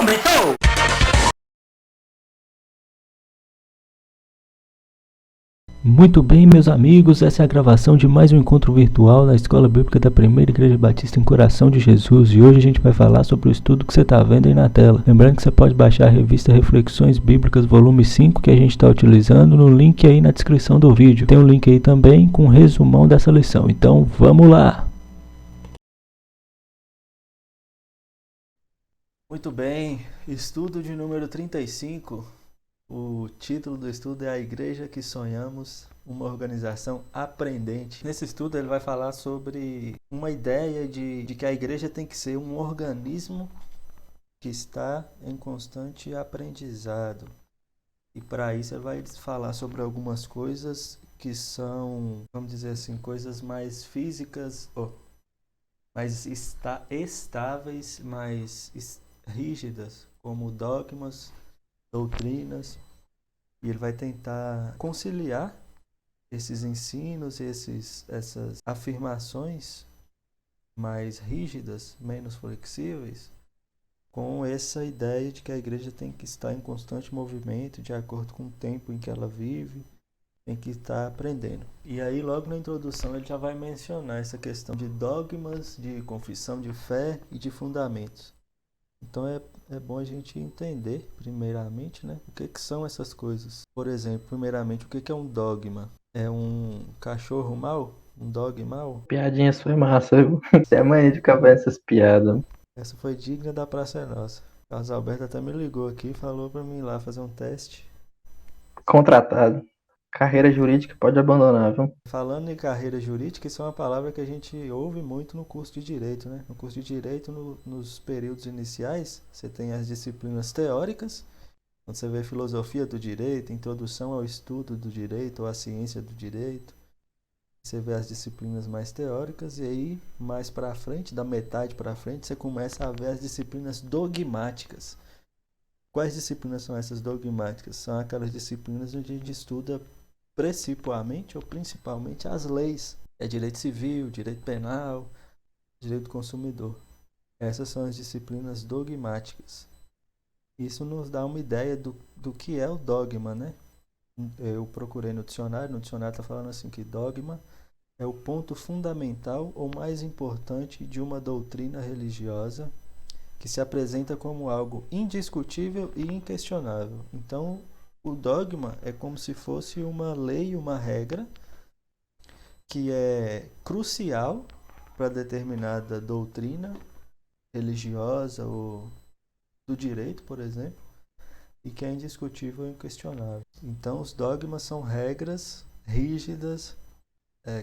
Aumentou! Muito bem, meus amigos, essa é a gravação de mais um encontro virtual na Escola Bíblica da Primeira Igreja Batista em Coração de Jesus, e hoje a gente vai falar sobre o estudo que você está vendo aí na tela. Lembrando que você pode baixar a revista Reflexões Bíblicas volume 5 que a gente está utilizando no link aí na descrição do vídeo. Tem um link aí também com um resumão dessa lição, então vamos lá! Muito bem, estudo de número 35. O título do estudo é A Igreja que Sonhamos, uma organização aprendente. Nesse estudo ele vai falar sobre uma ideia de que a igreja tem que ser um organismo que está em constante aprendizado. E para isso ele vai falar sobre algumas coisas que são, vamos dizer assim, coisas mais físicas, mais estáveis, mais rígidas, como dogmas, doutrinas, e ele vai tentar conciliar esses ensinos, essas afirmações mais rígidas, menos flexíveis, com essa ideia de que a igreja tem que estar em constante movimento, de acordo com o tempo em que ela vive, tem que estar aprendendo. E aí, logo na introdução, ele já vai mencionar essa questão de dogmas, de confissão de fé e de fundamentos. Então é bom a gente entender, primeiramente, né, o que são essas coisas. Por exemplo, primeiramente, o que é um dogma? É um cachorro mau? Um dog mau? Piadinhas foi massa, viu? Você é mãe de ficar essas piadas. Essa foi digna da Praça é Nossa. Carlos Alberto até me ligou aqui e falou pra mim ir lá fazer um teste. Contratado. Carreira jurídica pode abandonar, viu? Falando em carreira jurídica, isso é uma palavra que a gente ouve muito no curso de Direito, né? No curso de Direito, nos períodos iniciais, você tem as disciplinas teóricas, quando você vê filosofia do direito, introdução ao estudo do direito ou à ciência do direito. Você vê as disciplinas mais teóricas e aí, mais para frente, da metade para frente, você começa a ver as disciplinas dogmáticas. Quais disciplinas são essas dogmáticas? São aquelas disciplinas onde a gente estuda principalmente ou principalmente as leis. É direito civil, direito penal, direito do consumidor. Essas são as disciplinas dogmáticas. Isso nos dá uma ideia do que é o dogma, né? Eu procurei no dicionário está falando assim que dogma é o ponto fundamental ou mais importante de uma doutrina religiosa que se apresenta como algo indiscutível e inquestionável. Então, o dogma é como se fosse uma lei, uma regra que é crucial para determinada doutrina religiosa ou do direito, por exemplo, e que é indiscutível e inquestionável. Então, os dogmas são regras rígidas,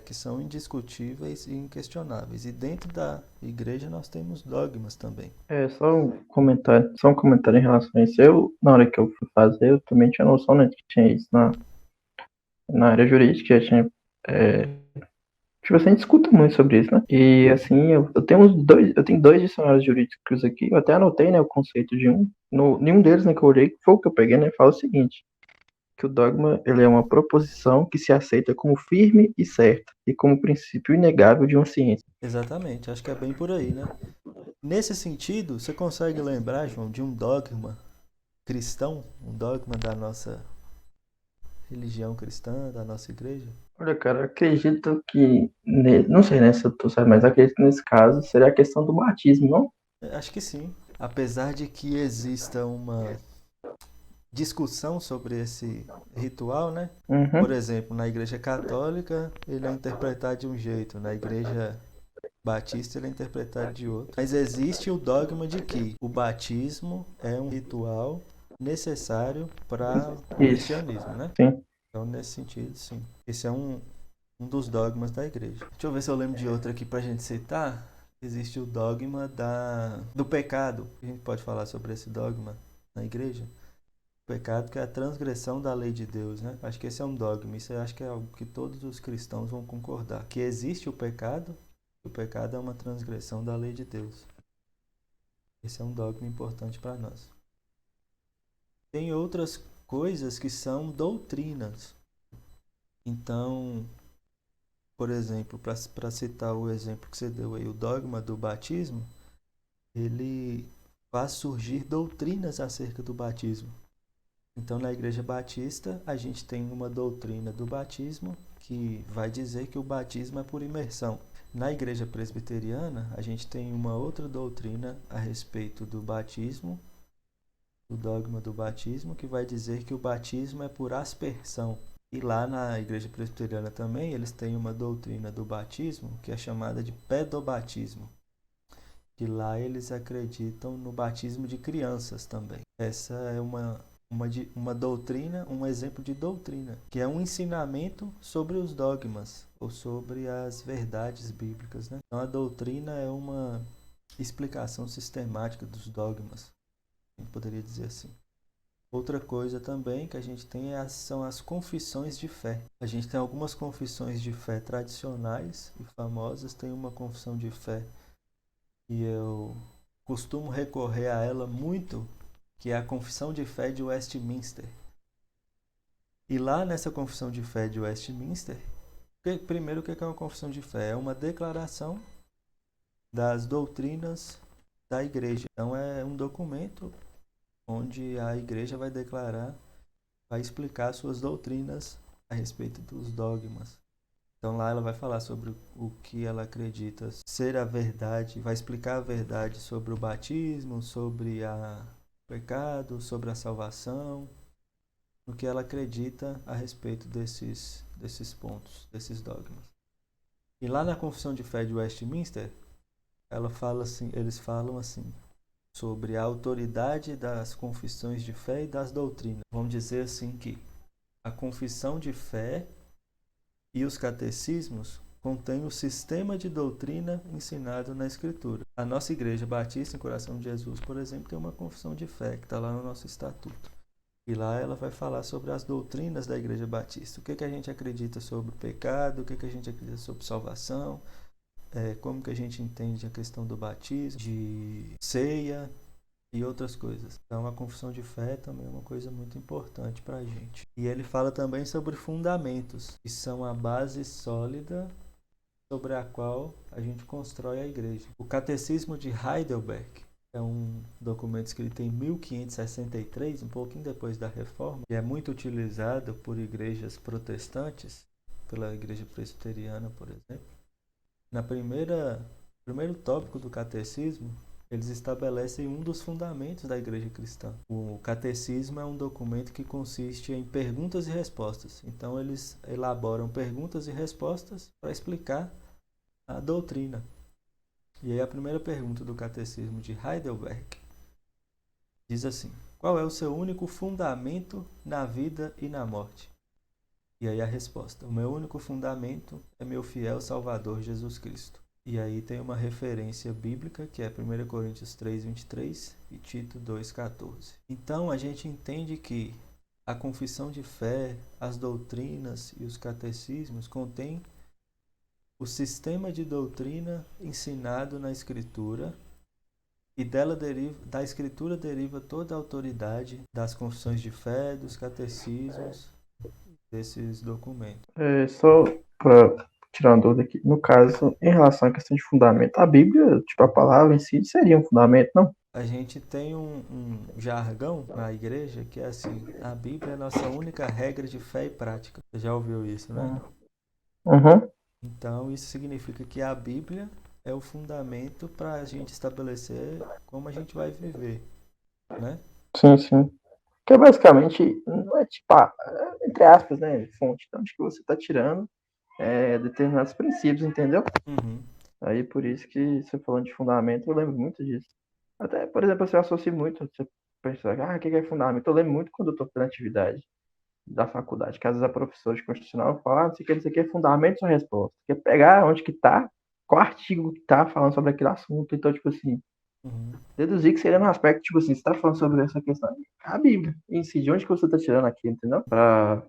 que são indiscutíveis e inquestionáveis. E dentro da igreja nós temos dogmas também. Só um comentário em relação a isso. Na hora que eu fui fazer, eu também tinha noção, né, de que tinha isso na área jurídica, tipo assim, a gente escuta muito sobre isso, né? E assim, eu tenho dois dicionários jurídicos aqui, eu até anotei, né, o conceito de um. Nenhum deles, né, que eu olhei, que foi o que eu peguei, né, fala o seguinte: que o dogma ele é uma proposição que se aceita como firme e certa e como princípio inegável de uma ciência. Exatamente, acho que é bem por aí, né? Nesse sentido, você consegue lembrar, João, de um dogma cristão, um dogma da nossa religião cristã, da nossa igreja? Olha, cara, acredito que, não sei, né, se eu tô certo, mas acredito que nesse caso seria a questão do batismo, não? Acho que sim. Apesar de que exista uma discussão sobre esse ritual, né? Por Uhum. exemplo, na igreja católica ele é interpretado de um jeito, na igreja batista ele é interpretado de outro. Mas existe o dogma de que o batismo é um ritual necessário para o Isso, cristianismo, né? sim. Então, nesse sentido, sim. Esse é um dos dogmas da igreja. Deixa eu ver se eu lembro de outro aqui pra gente citar. Existe o dogma do pecado. A gente pode falar sobre esse dogma na igreja? O pecado que é a transgressão da lei de Deus, né? Acho que esse é um dogma. Isso eu acho que é algo que todos os cristãos vão concordar. Que existe o pecado é uma transgressão da lei de Deus. Esse é um dogma importante para nós. Tem outras coisas que são doutrinas. Então, por exemplo, para citar o exemplo que você deu aí, o dogma do batismo, ele faz surgir doutrinas acerca do batismo. Então, na Igreja Batista, a gente tem uma doutrina do batismo que vai dizer que o batismo é por imersão. Na Igreja Presbiteriana, a gente tem uma outra doutrina a respeito do batismo, o dogma do batismo, que vai dizer que o batismo é por aspersão. E lá na Igreja Presbiteriana também, eles têm uma doutrina do batismo que é chamada de pedobatismo. E lá eles acreditam no batismo de crianças também. Essa é uma doutrina, um exemplo de doutrina, que é um ensinamento sobre os dogmas, ou sobre as verdades bíblicas, né? Então a doutrina é uma explicação sistemática dos dogmas, a gente poderia dizer assim. Outra coisa também que a gente tem são as confissões de fé. A gente tem algumas confissões de fé tradicionais e famosas. Tem uma confissão de fé e eu costumo recorrer a ela muito, que é a Confissão de Fé de Westminster. E lá nessa Confissão de Fé de Westminster, primeiro o que é uma confissão de fé? É uma declaração das doutrinas da igreja. Então é um documento onde a igreja vai declarar, vai explicar suas doutrinas a respeito dos dogmas. Então lá ela vai falar sobre o que ela acredita ser a verdade, vai explicar a verdade sobre o batismo, sobre o pecado, sobre a salvação, o que ela acredita a respeito desses pontos, desses dogmas. E lá na Confissão de Fé de Westminster, eles falam assim, sobre a autoridade das confissões de fé e das doutrinas. Vamos dizer assim que a confissão de fé e os catecismos contêm o sistema de doutrina ensinado na Escritura. A nossa Igreja Batista em Coração de Jesus, por exemplo, tem uma confissão de fé que está lá no nosso estatuto. E lá ela vai falar sobre as doutrinas da Igreja Batista. O que a gente acredita sobre o pecado, o que a gente acredita sobre salvação, como que a gente entende a questão do batismo, de ceia e outras coisas. Então a confissão de fé também é uma coisa muito importante para a gente. E ele fala também sobre fundamentos, que são a base sólida sobre a qual a gente constrói a igreja. O Catecismo de Heidelberg é um documento escrito em 1563, um pouquinho depois da Reforma, que é muito utilizado por igrejas protestantes, pela Igreja Presbiteriana, por exemplo. Primeiro tópico do catecismo, eles estabelecem um dos fundamentos da igreja cristã. O catecismo é um documento que consiste em perguntas e respostas. Então eles elaboram perguntas e respostas para explicar a doutrina. E aí a primeira pergunta do catecismo de Heidelberg diz assim: qual é o seu único fundamento na vida e na morte? E aí a resposta: o meu único fundamento é meu fiel Salvador Jesus Cristo. E aí tem uma referência bíblica que é 1 Coríntios 3:23 e Tito 2:14. Então a gente entende que a confissão de fé, as doutrinas e os catecismos contêm o sistema de doutrina ensinado na Escritura, e da Escritura deriva toda a autoridade das confissões de fé, dos catecismos, desses documentos. Só para tirar uma dúvida aqui, no caso, em relação à questão de fundamento, a Bíblia, tipo, a palavra em si, seria um fundamento, não? A gente tem um jargão na igreja que é assim: a Bíblia é a nossa única regra de fé e prática. Você já ouviu isso, né? Uhum. Então, isso significa que a Bíblia é o fundamento para a gente estabelecer como a gente vai viver, né? Sim, sim. Que é basicamente, não é tipo, entre aspas, né, fonte, então, de que você está tirando determinados princípios, entendeu? Uhum. Aí, por isso que você falando de fundamento, eu lembro muito disso. Até, por exemplo, você associa muito, você pensa, o que é fundamento? Eu lembro muito quando eu estou fazendo atividade da faculdade, que às vezes a professora de constitucional fala, não sei o que é fundamento ou resposta. Quer pegar onde que tá, qual artigo que tá falando sobre aquele assunto. Então, tipo assim, deduzir que seria no aspecto, tipo assim, você tá falando sobre essa questão, a Bíblia em si, de onde que você tá tirando aqui, entendeu? Pra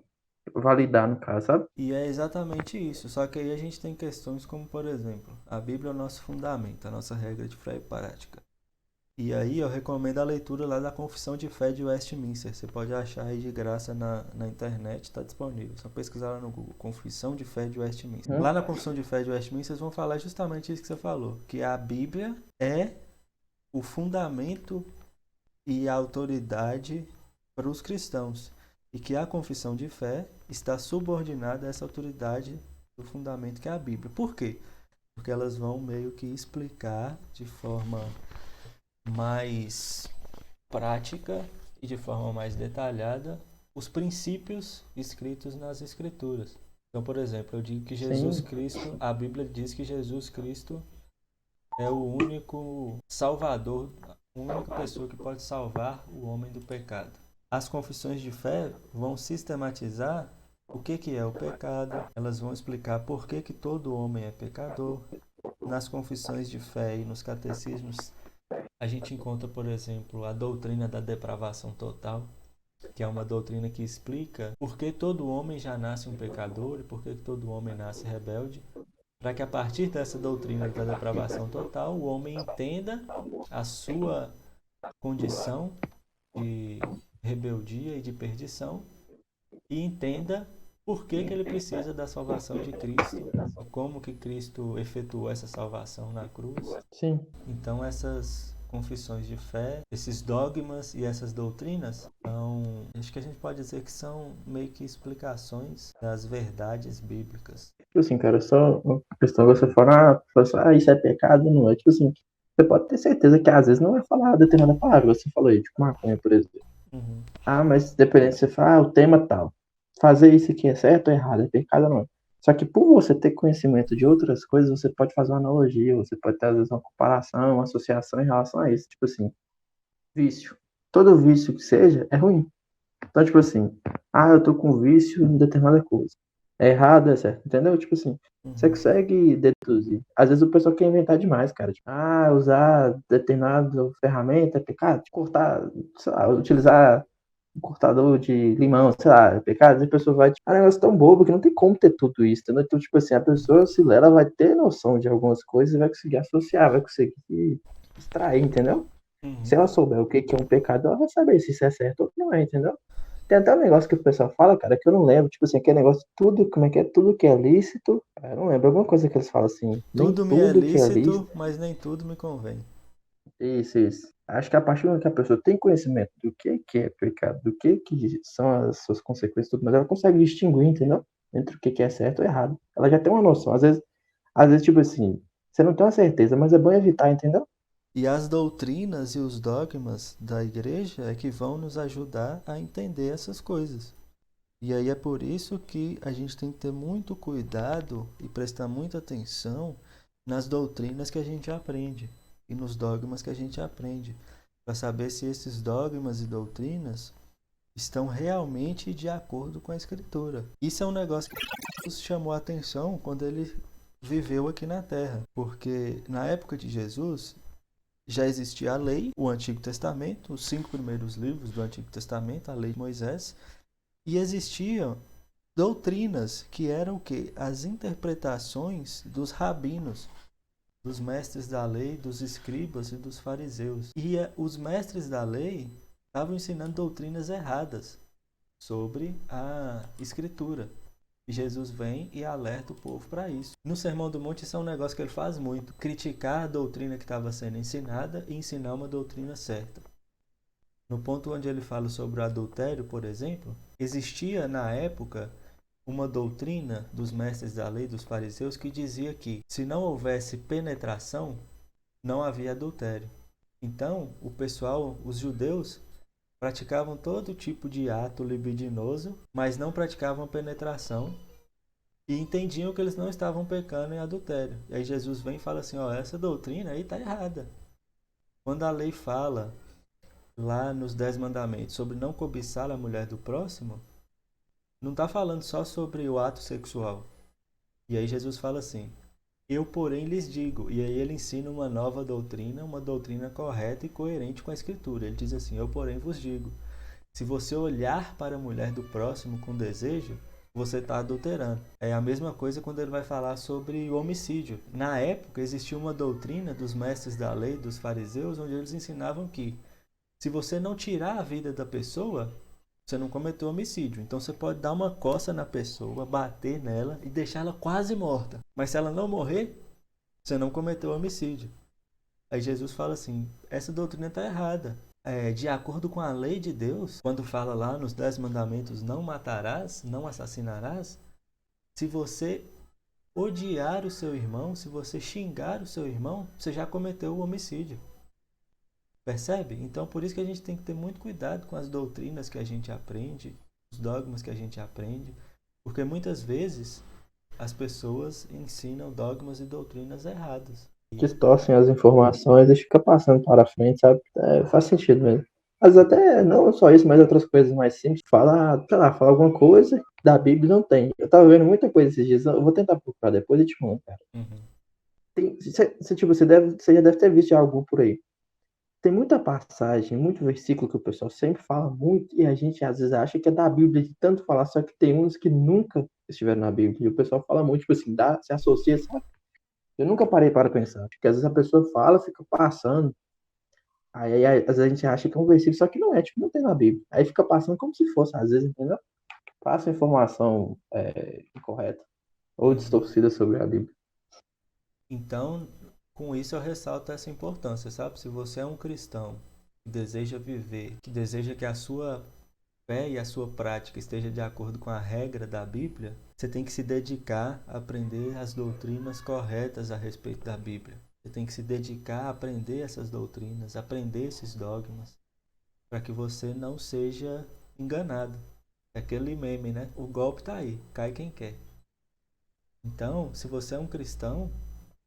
validar, no caso, sabe? E é exatamente isso. Só que aí a gente tem questões como, por exemplo, a Bíblia é o nosso fundamento, a nossa regra de fé e prática. E aí eu recomendo a leitura lá da Confissão de Fé de Westminster. Você pode achar aí de graça na internet, está disponível. Só pesquisar lá no Google, Confissão de Fé de Westminster. Lá na Confissão de Fé de Westminster, eles vão falar justamente isso que você falou, que a Bíblia é o fundamento e a autoridade para os cristãos, e que a confissão de fé está subordinada a essa autoridade do fundamento que é a Bíblia. Por quê? Porque elas vão meio que explicar de forma mais prática e de forma mais detalhada os princípios escritos nas Escrituras. Então, por exemplo, eu digo que Jesus Sim. Cristo, a Bíblia diz que Jesus Cristo é o único Salvador, a única pessoa que pode salvar o homem do pecado. As confissões de fé vão sistematizar o que é o pecado, elas vão explicar por que todo homem é pecador. Nas confissões de fé e nos catecismos, a gente encontra, por exemplo, a doutrina da depravação total, que é uma doutrina que explica por que todo homem já nasce um pecador e por que todo homem nasce rebelde, para que a partir dessa doutrina da depravação total, o homem entenda a sua condição de rebeldia e de perdição e entenda por que ele precisa da salvação de Cristo, como que Cristo efetuou essa salvação na cruz. Sim. Então essas confissões de fé, esses dogmas e essas doutrinas são, acho que a gente pode dizer que são meio que explicações das verdades bíblicas. Tipo assim, cara, só uma questão você fala, isso é pecado, não é? Tipo assim, você pode ter certeza que às vezes não é falar determinada palavra, você falou aí, tipo maconha, por exemplo. Uhum. Mas dependendo, você fala, o tema tal. Fazer isso aqui é certo ou errado? É pecado ou não? Só que por você ter conhecimento de outras coisas, você pode fazer uma analogia, você pode ter, às vezes, uma comparação, uma associação em relação a isso. Tipo assim, vício. Todo vício que seja é ruim. Então, tipo assim, eu tô com vício em determinada coisa. É errado, é certo. Entendeu? Tipo assim, você consegue deduzir. Às vezes o pessoal quer inventar demais, cara. Tipo, usar determinada ferramenta é pecado. Cortar, sei lá, utilizar um cortador de limão, sei lá, é pecado. E a pessoa vai, tipo, é um negócio tão bobo que não tem como ter tudo isso, entendeu? Então, tipo assim, a pessoa, se ler, ela vai ter noção de algumas coisas e vai conseguir associar, vai conseguir extrair, entendeu? Se ela souber o que é um pecado, ela vai saber se isso é certo ou não é, entendeu? Tem até um negócio que o pessoal fala, cara, que eu não lembro, tipo assim, aquele negócio, tudo, como é que é? Tudo que é lícito, eu não lembro, alguma coisa que eles falam assim, nem Tudo me é tudo que é lícito. lícito, mas nem tudo me convém. Isso. Acho que a partir do momento que a pessoa tem conhecimento do que é pecado, do que são as suas consequências, tudo, mas ela consegue distinguir, entendeu? Entre o que é certo ou errado. Ela já tem uma noção. Às vezes, tipo assim, você não tem uma certeza, mas é bom evitar, entendeu? E as doutrinas e os dogmas da igreja é que vão nos ajudar a entender essas coisas. E aí é por isso que a gente tem que ter muito cuidado e prestar muita atenção nas doutrinas que a gente aprende e nos dogmas que a gente aprende, para saber se esses dogmas e doutrinas estão realmente de acordo com a Escritura. Isso é um negócio que Jesus chamou a atenção quando ele viveu aqui na Terra, porque na época de Jesus já existia a lei, o Antigo Testamento, os 5 primeiros livros do Antigo Testamento, a lei de Moisés, e existiam doutrinas que eram o quê? As interpretações dos rabinos, dos mestres da lei, dos escribas e dos fariseus. E os mestres da lei estavam ensinando doutrinas erradas sobre a Escritura. E Jesus vem e alerta o povo para isso. No Sermão do Monte, isso é um negócio que ele faz muito: criticar a doutrina que estava sendo ensinada e ensinar uma doutrina certa. No ponto onde ele fala sobre o adultério, por exemplo, existia na época uma doutrina dos mestres da lei, dos fariseus, que dizia que se não houvesse penetração, não havia adultério. Então, o pessoal, os judeus, praticavam todo tipo de ato libidinoso, mas não praticavam penetração e entendiam que eles não estavam pecando em adultério. E aí Jesus vem e fala assim, essa doutrina aí está errada. Quando a lei fala lá nos 10 mandamentos sobre não cobiçar a mulher do próximo, não está falando só sobre o ato sexual. E aí Jesus fala assim, eu porém lhes digo, e aí ele ensina uma nova doutrina, uma doutrina correta e coerente com a Escritura. Ele diz assim, eu porém vos digo, se você olhar para a mulher do próximo com desejo, você está adulterando. É a mesma coisa quando ele vai falar sobre o homicídio. Na época existia uma doutrina dos mestres da lei, dos fariseus, onde eles ensinavam que se você não tirar a vida da pessoa, você não cometeu homicídio. Então você pode dar uma coça na pessoa, bater nela e deixar ela quase morta. Mas se ela não morrer, você não cometeu homicídio. Aí Jesus fala assim, essa doutrina está errada. De acordo com a lei de Deus, quando fala lá nos 10 mandamentos, não matarás, não assassinarás, se você odiar o seu irmão, se você xingar o seu irmão, você já cometeu o homicídio. Percebe? Então, por isso que a gente tem que ter muito cuidado com as doutrinas que a gente aprende, os dogmas que a gente aprende, porque muitas vezes as pessoas ensinam dogmas e doutrinas erradas. Distorcem as informações e fica passando para frente, sabe? Faz sentido mesmo. Mas até não só isso, mas outras coisas mais simples. Fala, sei lá, fala alguma coisa que da Bíblia não tem. Eu tava vendo muita coisa esses dias. Eu vou tentar procurar depois e te mando, cara. Tipo, você já deve ter visto algo por aí. Tem muita passagem, muito versículo que o pessoal sempre fala muito e a gente às vezes acha que é da Bíblia de tanto falar, só que tem uns que nunca estiveram na Bíblia. E o pessoal fala muito, tipo assim, se associa, sabe? Eu nunca parei para pensar, porque às vezes a pessoa fala, fica passando, aí às vezes a gente acha que é um versículo, só que não é, tipo, não tem na Bíblia. Aí fica passando como se fosse, às vezes, entendeu? Passa informação incorreta ou Uhum. distorcida sobre a Bíblia. Então, com isso eu ressalto essa importância, sabe? Se você é um cristão que deseja viver, que deseja que a sua fé e a sua prática esteja de acordo com a regra da Bíblia, você tem que se dedicar a aprender as doutrinas corretas a respeito da Bíblia. Você tem que se dedicar a aprender essas doutrinas, aprender esses dogmas, para que você não seja enganado. É aquele meme, né? O golpe está aí, cai quem quer. Então, se você é um cristão,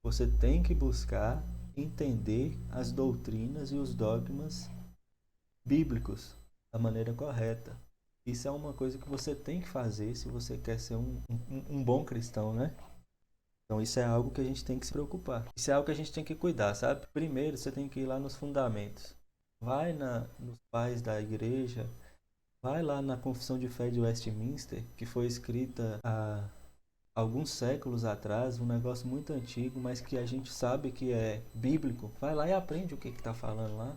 você tem que buscar entender as doutrinas e os dogmas bíblicos da maneira correta. Isso é uma coisa que você tem que fazer se você quer ser um bom cristão, né? Então isso é algo que a gente tem que se preocupar. Isso é algo que a gente tem que cuidar, sabe? Primeiro você tem que ir lá nos fundamentos. Vai nos pais da igreja, vai lá na Confissão de Fé de Westminster, que foi escrita há alguns séculos atrás, um negócio muito antigo, mas que a gente sabe que é bíblico. Vai lá e aprende o que está falando lá.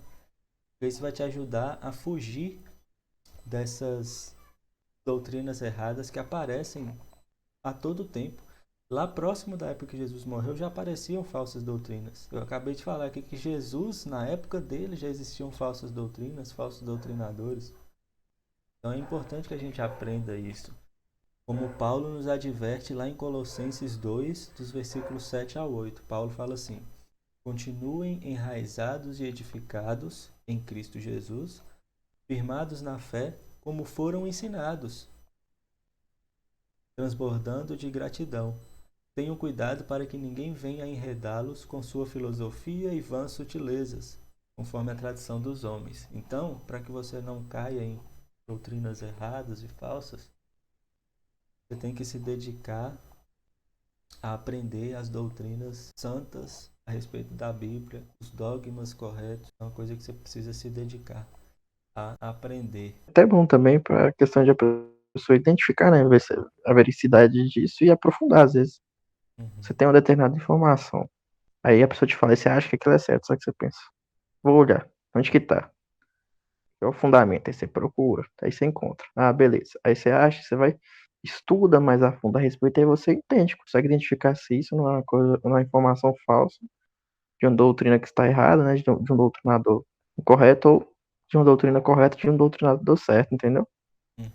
Isso vai te ajudar a fugir dessas doutrinas erradas que aparecem a todo tempo. Lá próximo da época que Jesus morreu já apareciam falsas doutrinas. Eu acabei de falar aqui que Jesus, na época dele, já existiam falsas doutrinas, falsos doutrinadores. Então é importante que a gente aprenda isso. Como Paulo nos adverte lá em Colossenses 2, dos versículos 7 a 8. Paulo fala assim: continuem enraizados e edificados em Cristo Jesus, firmados na fé, como foram ensinados, transbordando de gratidão. Tenham cuidado para que ninguém venha enredá-los com sua filosofia e vãs sutilezas, conforme a tradição dos homens. Então, para que você não caia em doutrinas erradas e falsas, você tem que se dedicar a aprender as doutrinas santas a respeito da Bíblia, os dogmas corretos. É uma coisa que você precisa se dedicar a aprender. Até bom também para a questão de a pessoa identificar, né, a vericidade disso e aprofundar, às vezes. Você tem uma determinada informação. Aí a pessoa te fala, e você acha que aquilo é certo, só que você pensa, vou olhar, onde que tá? É o fundamento, aí você procura, aí você encontra. Ah, beleza. Aí você acha, você vai, estuda mais a fundo a respeito, aí você entende, consegue identificar se isso não é uma coisa, não é uma informação falsa, de uma doutrina que está errada, né, de um doutrinador incorreto, ou de uma doutrina correta, de um doutrinador certo, entendeu?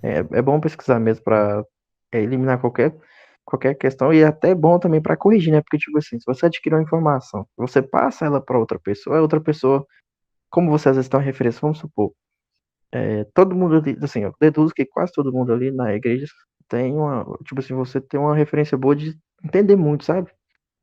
É bom pesquisar mesmo para eliminar qualquer questão e é até bom também para corrigir, né? Porque, tipo assim, se você adquirir uma informação, você passa ela para outra pessoa, como você às vezes tem uma referência, vamos supor, todo mundo ali, assim, eu deduzo que quase todo mundo ali na igreja tem tipo assim, você tem uma referência boa de entender muito, sabe?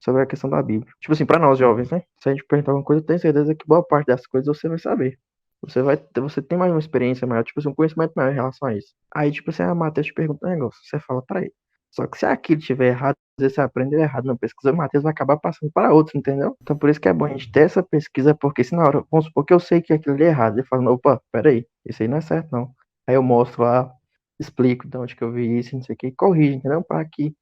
Sobre a questão da Bíblia. Tipo assim, para nós jovens, né? Se a gente perguntar alguma coisa, eu tenho certeza que boa parte das coisas você vai saber. Você tem mais uma experiência maior, tipo assim, um conhecimento maior em relação a isso. Aí, tipo assim, a Matheus te pergunta um negócio, você fala pra ele. Só que se aquilo estiver errado, às vezes você aprendeu errado na pesquisa, o Matheus vai acabar passando para outro, entendeu? Então por isso que é bom a gente ter essa pesquisa, porque se na hora, vamos supor que eu sei que aquilo ali é errado, ele fala, opa, peraí, isso aí não é certo não. Aí eu mostro lá, explico de onde que eu vi isso, não sei o que, e corrijo, entendeu? Para que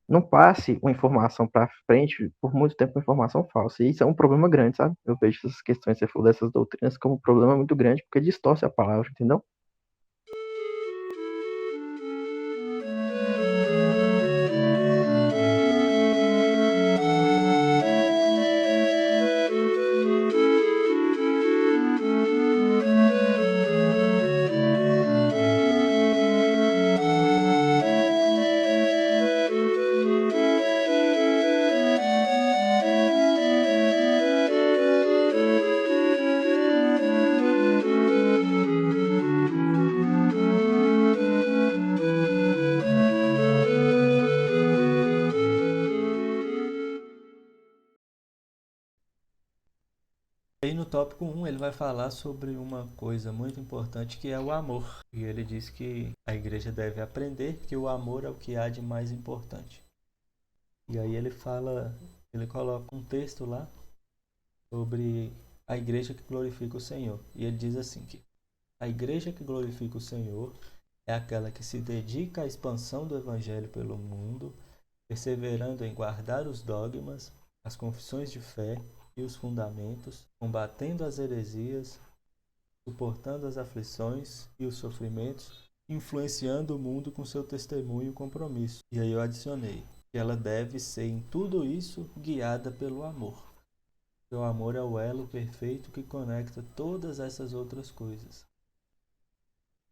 não passe uma informação para frente por muito tempo uma informação falsa. E isso é um problema grande, sabe? Eu vejo essas questões, você falou dessas doutrinas, como um problema muito grande, porque distorce a palavra, entendeu? Aí no tópico 1 ele vai falar sobre uma coisa muito importante que é o amor. E ele diz que a igreja deve aprender que o amor é o que há de mais importante. E aí ele coloca um texto lá sobre a igreja que glorifica o Senhor. E ele diz assim que a igreja que glorifica o Senhor é aquela que se dedica à expansão do evangelho pelo mundo, perseverando em guardar os dogmas, as confissões de fé e os fundamentos, combatendo as heresias, suportando as aflições e os sofrimentos, influenciando o mundo com seu testemunho e compromisso. E aí eu adicionei que ela deve ser em tudo isso guiada pelo amor. O amor é o elo perfeito que conecta todas essas outras coisas.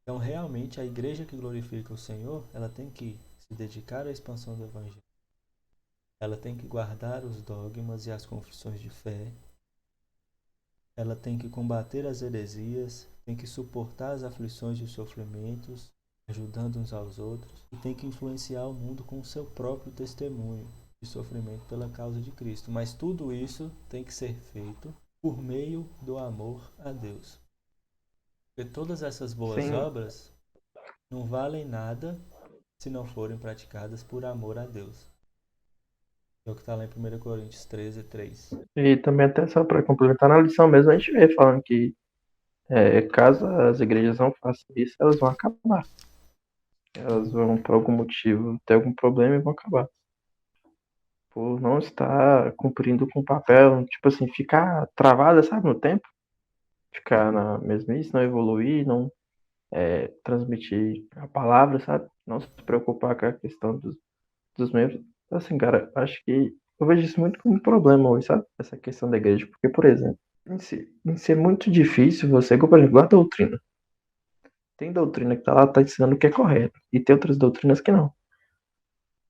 Então, realmente, a igreja que glorifica o Senhor, ela tem que se dedicar à expansão do evangelho. Ela tem que guardar os dogmas e as confissões de fé. Ela tem que combater as heresias, tem que suportar as aflições e os sofrimentos, ajudando uns aos outros, e tem que influenciar o mundo com o seu próprio testemunho de sofrimento pela causa de Cristo. Mas tudo isso tem que ser feito por meio do amor a Deus. Porque todas essas boas Sim, obras não valem nada se não forem praticadas por amor a Deus. É o que está lá em 1 Coríntios 13:3. e também até só para complementar na lição mesmo, a gente vê falando que caso as igrejas não façam isso, elas vão acabar. Elas vão, por algum motivo, ter algum problema e vão acabar. Por não estar cumprindo com o papel, tipo assim, ficar travada, sabe, no tempo. Ficar na mesmice, não evoluir, não transmitir a palavra, sabe? Não se preocupar com a questão dos membros. Então, assim, cara, acho que eu vejo isso muito como um problema hoje, sabe? Essa questão da igreja. Porque, por exemplo, em ser muito difícil você, por exemplo, igual a doutrina. Tem doutrina que tá lá, tá ensinando o que é correto. E tem outras doutrinas que não.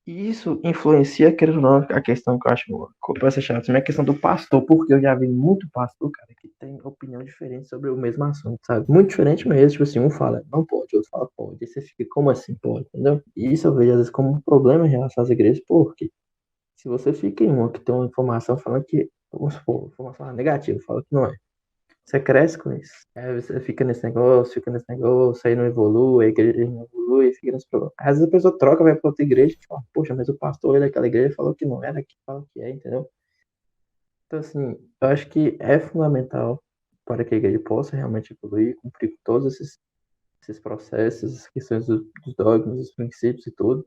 E isso influencia, querendo ou não, a questão que eu acho que essa chave, assim, é a questão do pastor, porque eu já vi muito pastor, cara, que tem opinião diferente sobre o mesmo assunto, sabe? Muito diferente mesmo, tipo assim, um fala, não pode, outro fala, pode. Aí você fica, como assim pode, entendeu? E isso eu vejo às vezes como um problema em relação às igrejas, porque se você fica em uma que tem uma informação falando que, vamos supor, informação negativa, fala que não é. Você cresce com isso. Aí você fica nesse negócio, aí não evolui, a igreja não evolui, fica nesse problema. Às vezes a pessoa troca, vai pra outra igreja e fala, poxa, mas o pastor daquela igreja falou que não era, que fala que é, entendeu? Então, assim, eu acho que é fundamental para que a igreja possa realmente evoluir, cumprir com todos esses processos, as questões dos dogmas, dos princípios e tudo,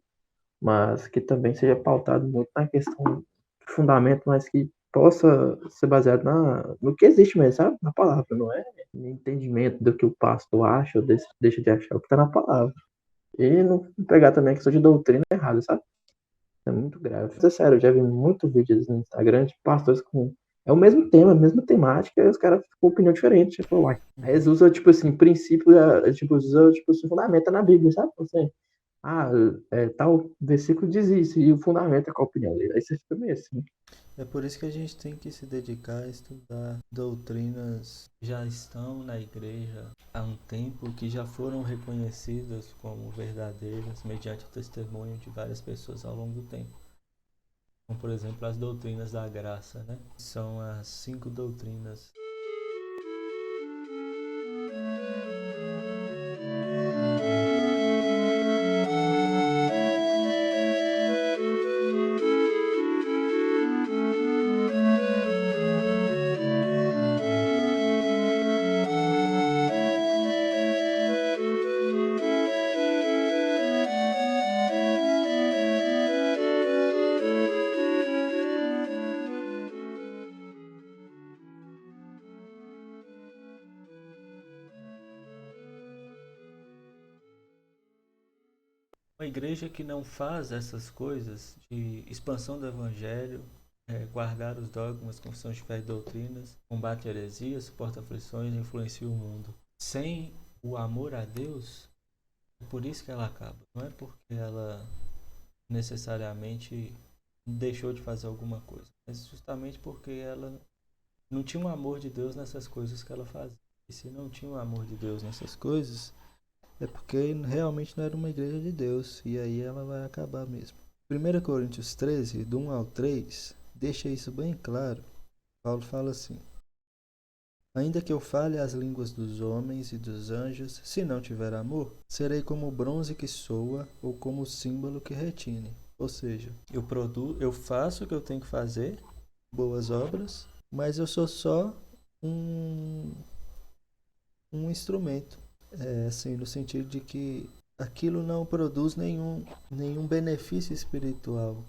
mas que também seja pautado muito na questão de fundamento, mas que possa ser baseado no que existe mesmo, sabe? Na palavra, não é no entendimento do que o pastor acha ou deixa de achar o que está na palavra. E não pegar também a questão de doutrina errada, sabe? É muito grave. Mas é sério, eu já vi muitos vídeos no Instagram de pastores com. É o mesmo tema, a mesma temática, e os caras com opinião diferente. Tipo, uai. Aí eles usam, tipo assim, princípio, tipo, usam, tipo, se fundamenta na Bíblia, sabe? Assim, ah, tal versículo diz isso, e o fundamento é qual a opinião dele. Aí você fica meio assim. É por isso que a gente tem que se dedicar a estudar doutrinas que já estão na igreja há um tempo, que já foram reconhecidas como verdadeiras mediante o testemunho de várias pessoas ao longo do tempo. Como, por exemplo, as doutrinas da graça, né? São as 5 doutrinas. Uma igreja que não faz essas coisas de expansão do evangelho, guardar os dogmas, confissões de fé e doutrinas, combate a heresia, suporta aflições e influencia o mundo. Sem o amor a Deus, é por isso que ela acaba. Não é porque ela necessariamente deixou de fazer alguma coisa, mas justamente porque ela não tinha um amor de Deus nessas coisas que ela fazia. E se não tinha um amor de Deus nessas coisas, é porque realmente não era uma igreja de Deus. E aí ela vai acabar mesmo. 1 Coríntios 13, do 1 ao 3, deixa isso bem claro. Paulo fala assim: Ainda que eu fale as línguas dos homens e dos anjos, se não tiver amor, serei como o bronze que soa ou como o símbolo que retine. Ou seja, eu faço o que eu tenho que fazer, boas obras, mas eu sou só um instrumento. Assim, no sentido de que aquilo não produz nenhum benefício espiritual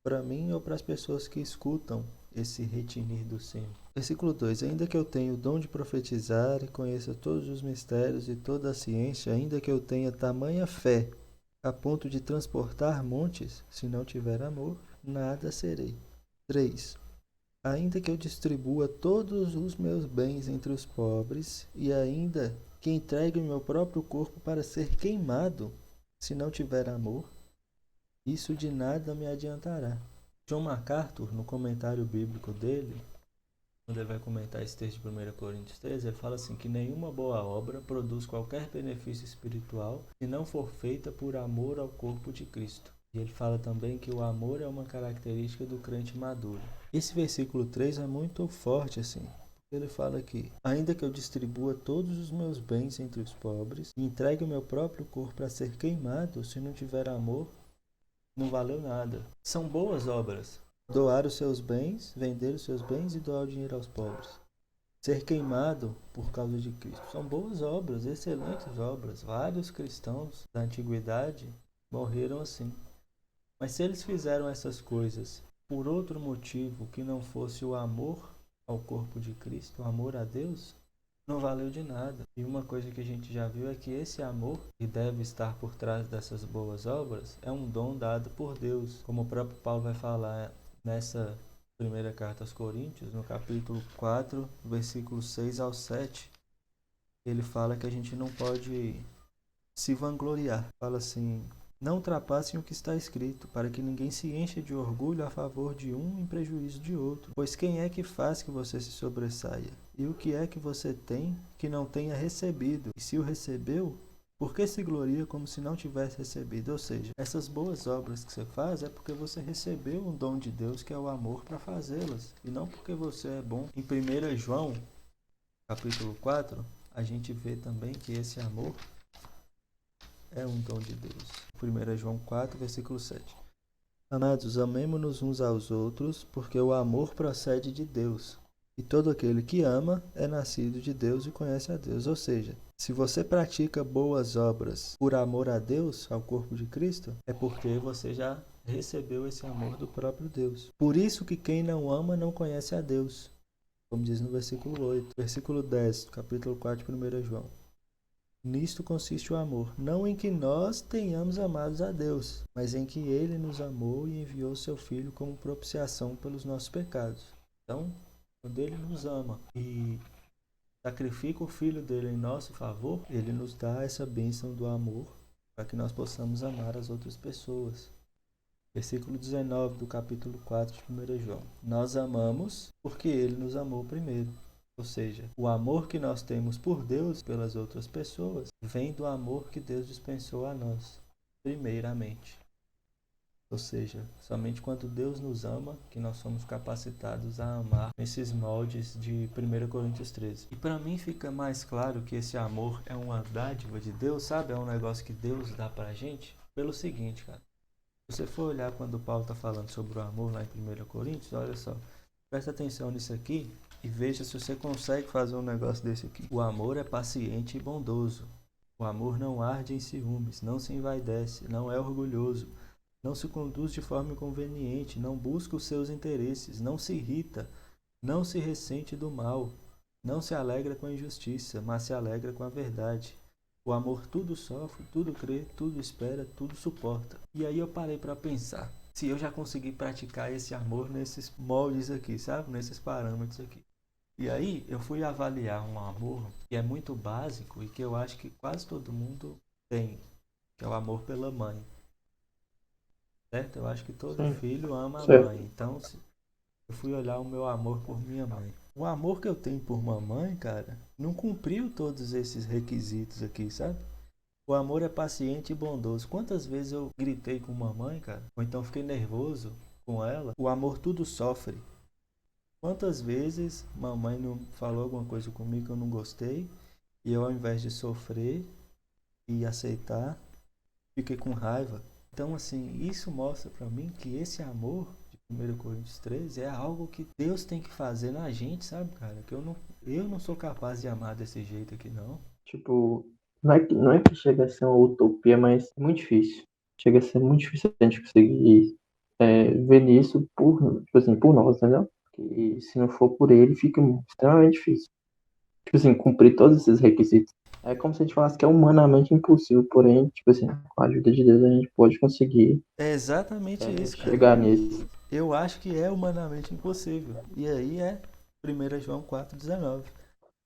para mim ou para as pessoas que escutam esse retinir do sino. Versículo 2: Ainda que eu tenha o dom de profetizar e conheça todos os mistérios e toda a ciência, ainda que eu tenha tamanha fé a ponto de transportar montes, se não tiver amor, nada serei. 3. Ainda que eu distribua todos os meus bens entre os pobres, e ainda que entregue o meu próprio corpo para ser queimado, se não tiver amor, isso de nada me adiantará. John MacArthur, no comentário bíblico dele, quando ele vai comentar esse texto de 1 Coríntios 13, ele fala assim, que nenhuma boa obra produz qualquer benefício espiritual se não for feita por amor ao corpo de Cristo. E ele fala também que o amor é uma característica do crente maduro. Esse versículo 3 é muito forte assim. Ele fala que, ainda que eu distribua todos os meus bens entre os pobres e entregue o meu próprio corpo para ser queimado, se não tiver amor, não valeu nada. São boas obras. Doar os seus bens, vender os seus bens e doar o dinheiro aos pobres. Ser queimado por causa de Cristo. São boas obras, excelentes obras. Vários cristãos da antiguidade morreram assim. Mas se eles fizeram essas coisas por outro motivo que não fosse o amor ao corpo de Cristo, o amor a Deus, não valeu de nada. E uma coisa que a gente já viu é que esse amor que deve estar por trás dessas boas obras é um dom dado por Deus, como o próprio Paulo vai falar nessa primeira carta aos Coríntios, no capítulo 4, versículos 6 ao 7. Ele fala que a gente não pode se vangloriar. Fala assim: não ultrapassem o que está escrito, para que ninguém se encha de orgulho a favor de um em prejuízo de outro. Pois quem é que faz que você se sobressaia? E o que é que você tem que não tenha recebido? E se o recebeu, por que se gloria como se não tivesse recebido? Ou seja, essas boas obras que você faz é porque você recebeu um dom de Deus, que é o amor, para fazê-las. E não porque você é bom. Em 1 João, capítulo 4, a gente vê também que esse amor é um dom de Deus. 1 João 4, versículo 7. Amados, amemo-nos uns aos outros, porque o amor procede de Deus. E todo aquele que ama é nascido de Deus e conhece a Deus. Ou seja, se você pratica boas obras por amor a Deus, ao corpo de Cristo, é porque você já recebeu esse amor do próprio Deus. Por isso que quem não ama não conhece a Deus, como diz no versículo 8. Versículo 10, capítulo 4 de 1 João. Nisto consiste o amor, não em que nós tenhamos amado a Deus, mas em que Ele nos amou e enviou seu Filho como propiciação pelos nossos pecados. Então, quando Ele nos ama e sacrifica o Filho dele em nosso favor, Ele nos dá essa bênção do amor para que nós possamos amar as outras pessoas. Versículo 19 do capítulo 4 de 1 João. Nós amamos porque Ele nos amou primeiro. Ou seja, o amor que nós temos por Deus, pelas outras pessoas, vem do amor que Deus dispensou a nós, primeiramente. Ou seja, somente quando Deus nos ama, que nós somos capacitados a amar nesses moldes de 1 Coríntios 13. E para mim fica mais claro que esse amor é uma dádiva de Deus, sabe? É um negócio que Deus dá pra gente, pelo seguinte, cara. Se você for olhar quando Paulo está falando sobre o amor lá em 1 Coríntios, olha só, presta atenção nisso aqui. E veja se você consegue fazer um negócio desse aqui. O amor é paciente e bondoso. O amor não arde em ciúmes, não se envaidece, não é orgulhoso, não se conduz de forma inconveniente, não busca os seus interesses, não se irrita, não se ressente do mal, não se alegra com a injustiça, mas se alegra com a verdade. O amor tudo sofre, tudo crê, tudo espera, tudo suporta. E aí eu parei para pensar, se eu já consegui praticar esse amor nesses moldes aqui, sabe? Nesses parâmetros aqui. E aí eu fui avaliar um amor que é muito básico e que eu acho que quase todo mundo tem, que é o amor pela mãe. Certo? Eu acho que todo filho ama a mãe. Então eu fui olhar o meu amor por minha mãe. O amor que eu tenho por mamãe, cara, não cumpriu todos esses requisitos aqui, sabe? O amor é paciente e bondoso. Quantas vezes eu gritei com mamãe, cara? Ou então fiquei nervoso com ela? O amor tudo sofre. Quantas vezes mamãe não falou alguma coisa comigo que eu não gostei e eu, ao invés de sofrer e aceitar, fiquei com raiva. Então, assim, isso mostra pra mim que esse amor de 1 Coríntios 13 é algo que Deus tem que fazer na gente, sabe, cara? Que eu não sou capaz de amar desse jeito aqui, não. Tipo, não é que chega a ser uma utopia, mas é muito difícil. Chega a ser muito difícil a gente conseguir ver nisso tipo assim, por nós, entendeu? E se não for por ele, fica extremamente difícil. Tipo assim, cumprir todos esses requisitos. É como se a gente falasse que é humanamente impossível, porém, tipo assim, com a ajuda de Deus a gente pode conseguir É exatamente isso, cara. chegar nisso. Eu acho que é humanamente impossível. E aí é 1 João 4,19.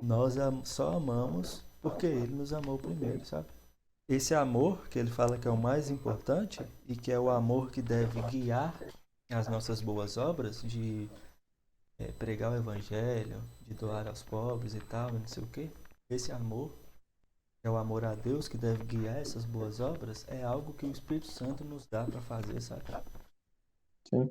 Nós só amamos porque ele nos amou primeiro, sabe? Esse amor que ele fala que é o mais importante e que é o amor que deve guiar as nossas boas obras de pregar o evangelho, de doar aos pobres e tal, e não sei o quê. Esse amor, que é o amor a Deus que deve guiar essas boas obras, é algo que o Espírito Santo nos dá para fazer, sabe? Sim.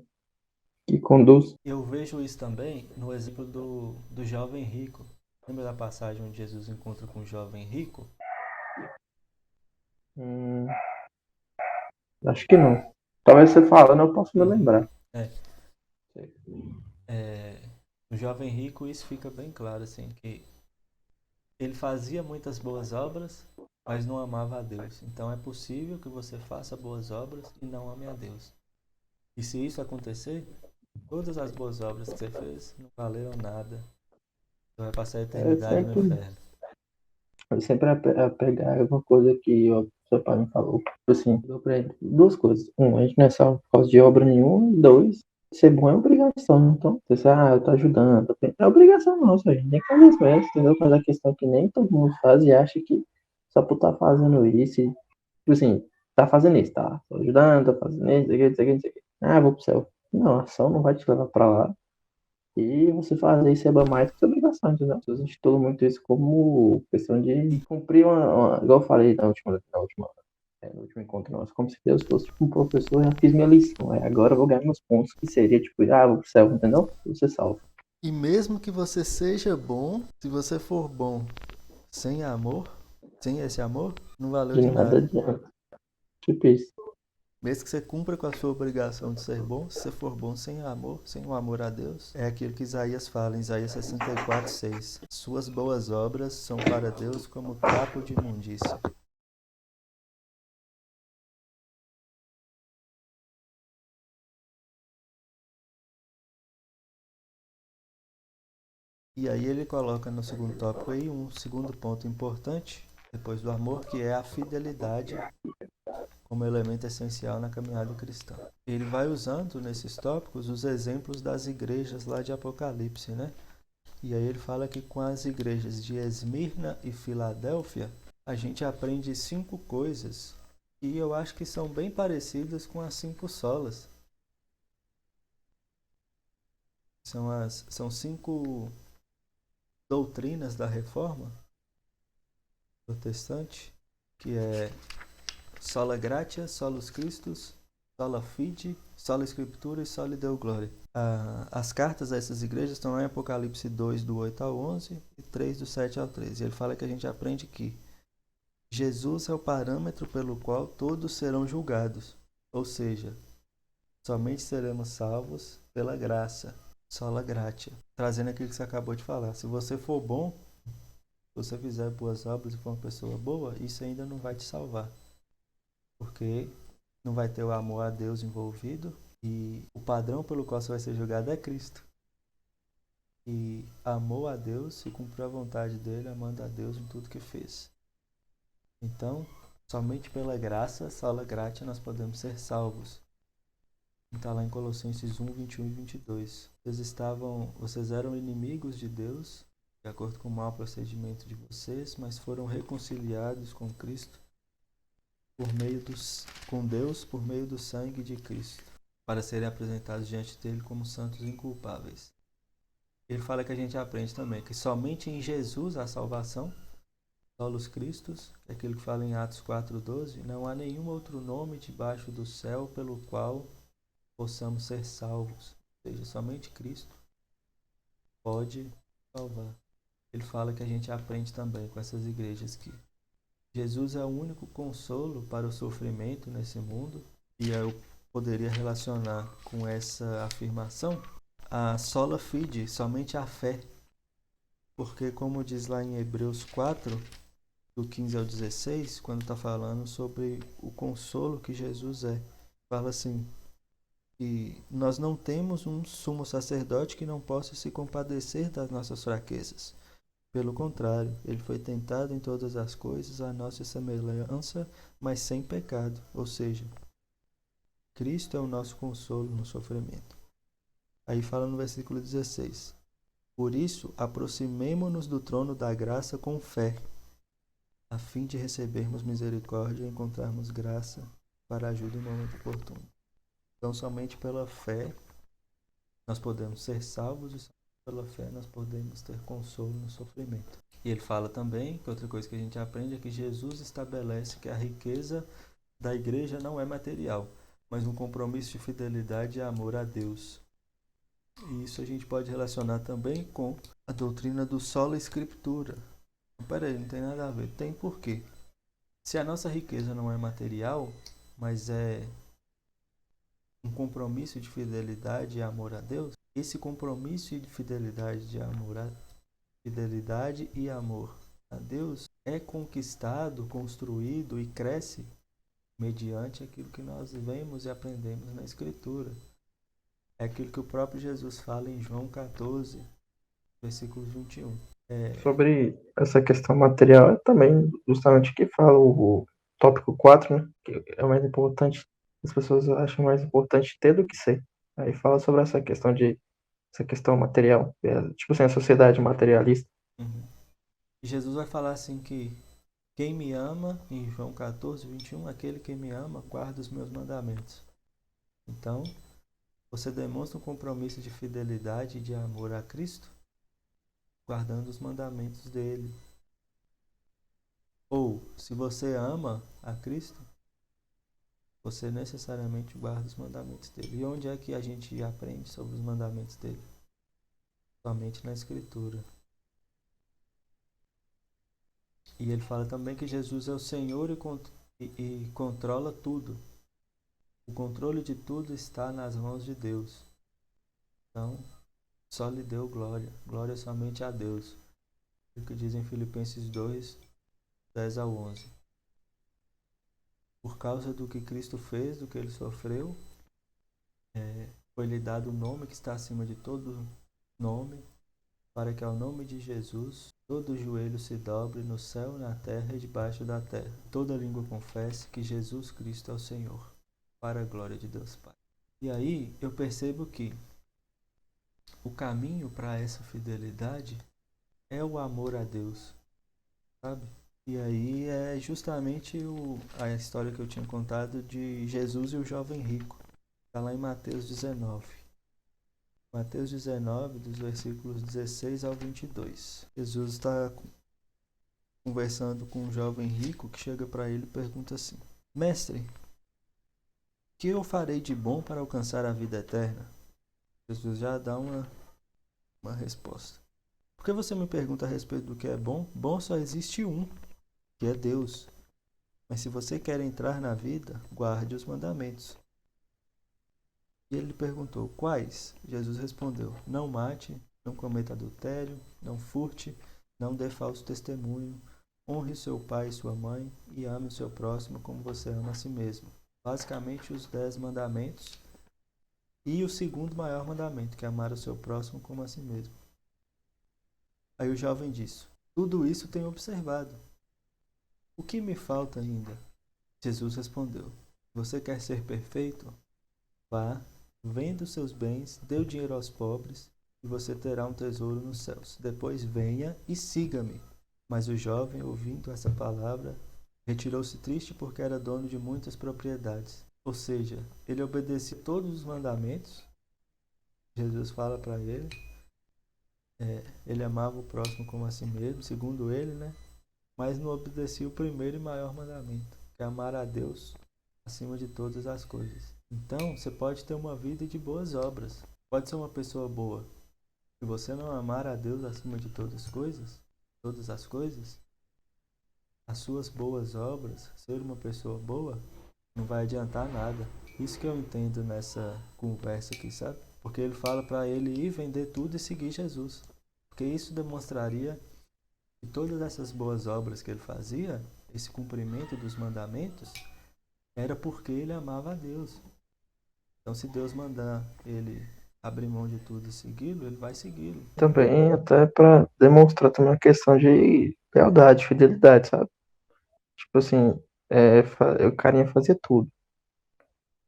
Que conduz. Eu vejo isso também no exemplo do jovem rico. Lembra da passagem onde Jesus encontra com o jovem rico? Hum, acho que não. Talvez você falando eu possa me Uhum. lembrar. No jovem rico isso fica bem claro, assim, que ele fazia muitas boas obras, mas não amava a Deus. Então é possível que você faça boas obras e não ame a Deus. E se isso acontecer, todas as boas obras que você fez não valeram nada. Você vai passar a É eternidade no sempre, inferno. é sempre pegar uma coisa que o seu pai me falou. Tipo assim, dou pra ele duas coisas. Um, a gente não é salvo por causa de obra nenhuma. E dois, ser bom é obrigação. Então, você eu tô ajudando. É obrigação nossa, a gente tem que fazer isso mesmo, entendeu? Mas a questão é que nem todo mundo faz e acha que só por estar fazendo isso, tipo assim, tá fazendo isso, tá? Tô ajudando, tô fazendo isso, isso aqui, isso aqui, isso aqui. Ah, vou pro céu. Não, a ação não vai te levar pra lá. E você fazer isso é mais que sua obrigação, entendeu? As pessoas intitulam muito isso como questão de E, cumprir igual eu falei no último encontro nosso, como se Deus fosse tipo um professor, eu já fiz minha lição, aí agora eu vou ganhar meus pontos, que seria tipo, vou pro céu, entendeu? Você salvo. e mesmo que você seja bom, se você for bom sem amor, sem esse amor, não valeu De de nada nada. adianta. Tipo isso. Mesmo que você cumpra com a sua obrigação de ser bom, se você for bom sem amor, sem o amor a Deus, é aquilo que Isaías fala em Isaías 64:6. Suas boas obras são para Deus como trapo de imundícia. E aí ele coloca no segundo tópico aí um segundo ponto importante, depois do amor, que é a fidelidade como elemento essencial na caminhada cristã. Ele vai usando nesses tópicos os exemplos das igrejas lá de Apocalipse, né? E aí ele fala que com as igrejas de Esmirna e Filadélfia, a gente aprende 5 coisas que eu acho que são bem parecidas com as 5 solas. São 5 doutrinas da Reforma protestante, que é sola gratia, solus Christus, sola fide, sola Scriptura e sola Deo Gloria. As cartas a essas igrejas estão lá em Apocalipse 2, do 8 ao 11 e 3, do 7 ao 13. Ele fala que a gente aprende que Jesus é o parâmetro pelo qual todos serão julgados, ou seja, somente seremos salvos pela graça, sola gratia. Trazendo aquilo que você acabou de falar. Se você for bom, se você fizer boas obras e for uma pessoa boa, isso ainda não vai te salvar. Porque não vai ter o amor a Deus envolvido e o padrão pelo qual você vai ser julgado é Cristo. E amou a Deus e cumpriu a vontade dele, amando a Deus em tudo que fez. Então, somente pela graça, sola gratia, nós podemos ser salvos. Está lá em Colossenses 1, 21 e 22. Vocês eram inimigos de Deus, de acordo com o mau procedimento de vocês, mas foram reconciliados com Cristo com Deus por meio do sangue de Cristo, para serem apresentados diante dele como santos inculpáveis. Ele fala que a gente aprende também que somente em Jesus há salvação, solos Christus, que é aquilo que fala em Atos 4:12, não há nenhum outro nome debaixo do céu pelo qual possamos ser salvos, ou seja, somente Cristo. pode salvar. Ele fala que a gente aprende também com essas igrejas que Jesus é o único consolo para o sofrimento nesse mundo, e eu poderia relacionar com essa afirmação a sola fide, somente a fé. Porque, como diz lá em Hebreus 4, do 15 ao 16, quando está falando sobre o consolo que Jesus é, fala assim, que nós não temos um sumo sacerdote que não possa se compadecer das nossas fraquezas. Pelo contrário, ele foi tentado em todas as coisas à nossa semelhança, mas sem pecado. Ou seja, Cristo é o nosso consolo no sofrimento. Aí fala no versículo 16: Por isso, aproximemo-nos do trono da graça com fé, a fim de recebermos misericórdia e encontrarmos graça para ajuda em momento oportuno. Então, somente pela fé nós podemos ser salvos, e somente pela fé nós podemos ter consolo no sofrimento. E ele fala também que outra coisa que a gente aprende é que Jesus estabelece que a riqueza da igreja não é material, mas um compromisso de fidelidade e amor a Deus. E isso a gente pode relacionar também com a doutrina do sola escritura. Peraí, não tem nada a ver. Tem por quê? Se a nossa riqueza não é material, mas é um compromisso de fidelidade e amor a Deus, esse compromisso de fidelidade e amor a Deus é conquistado, construído e cresce mediante aquilo que nós vemos e aprendemos na Escritura. É aquilo que o próprio Jesus fala em João 14, versículo 21. Sobre essa questão material, é também justamente que fala o tópico 4, né? Que é o mais importante. As pessoas acham mais importante ter do que ser. Aí fala sobre essa questão material, tipo assim, a sociedade materialista. Uhum. Jesus vai falar assim que quem me ama, em João 14, 21, aquele que me ama guarda os meus mandamentos. Então, você demonstra um compromisso de fidelidade e de amor a Cristo, guardando os mandamentos dele. Ou, se você ama a Cristo, você necessariamente guarda os mandamentos dele. E onde é que a gente aprende sobre os mandamentos dele? Somente na Escritura. E ele fala também que Jesus é o Senhor e controla tudo. O controle de tudo está nas mãos de Deus. Então, só lhe deu glória. Glória somente a Deus. O que diz em Filipenses 2, 10 ao 11. Por causa do que Cristo fez, do que ele sofreu, foi-lhe dado o nome que está acima de todo nome, para que ao nome de Jesus todo joelho se dobre no céu, na terra e debaixo da terra. Toda língua confesse que Jesus Cristo é o Senhor, para a glória de Deus Pai. E aí eu percebo que o caminho para essa fidelidade é o amor a Deus, sabe? E aí é justamente a história que eu tinha contado de Jesus e o jovem rico. Está lá em Mateus 19. Mateus 19, dos versículos 16 ao 22. Jesus está conversando com um jovem rico que chega para ele e pergunta assim: Mestre, o que eu farei de bom para alcançar a vida eterna? Jesus já dá uma resposta. Por que você me pergunta a respeito do que é bom? Bom só existe um, que é Deus. Mas se você quer entrar na vida, guarde os mandamentos. E ele perguntou: quais? Jesus respondeu: não mate, não cometa adultério, não furte, não dê falso testemunho, honre seu pai e sua mãe e ame o seu próximo como você ama a si mesmo. Basicamente os 10 mandamentos e o segundo maior mandamento, que é amar o seu próximo como a si mesmo. Aí o jovem disse: tudo isso tenho observado. O que me falta ainda? Jesus respondeu: você quer ser perfeito? Vá, venda os seus bens, dê o dinheiro aos pobres, e você terá um tesouro nos céus. Depois venha e siga-me. Mas o jovem, ouvindo essa palavra, retirou-se triste porque era dono de muitas propriedades. Ou seja, ele obedecia todos os mandamentos. Jesus fala para ele. Ele amava o próximo como a si mesmo, segundo ele, né? Mas não obedecia o primeiro e maior mandamento, que é amar a Deus acima de todas as coisas. Então, você pode ter uma vida de boas obras. Pode ser uma pessoa boa. Se você não amar a Deus acima de todas as coisas, as suas boas obras, ser uma pessoa boa, não vai adiantar nada. Isso que eu entendo nessa conversa aqui, sabe? Porque ele fala para ele ir vender tudo e seguir Jesus. Porque isso demonstraria que todas essas boas obras que ele fazia, esse cumprimento dos mandamentos, era porque ele amava a Deus. Então, se Deus mandar ele abrir mão de tudo e segui-lo, ele vai segui-lo. Também até pra demonstrar também uma questão de lealdade, fidelidade, sabe? Tipo assim, o carinha fazia tudo.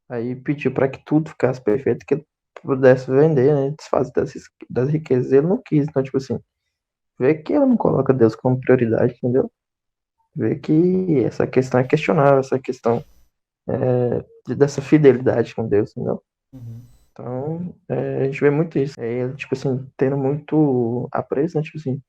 Aí pediu pra que tudo ficasse perfeito, que ele pudesse vender, né? Desfazer das riquezas. Ele não quis. Então, tipo assim, vê que ele não coloca Deus como prioridade, entendeu? Vê que essa questão é questionável, essa questão dessa fidelidade com Deus, entendeu? Uhum. Então, a gente vê muito isso. Ele, tipo assim, tendo muito apreço, né? Tipo assim,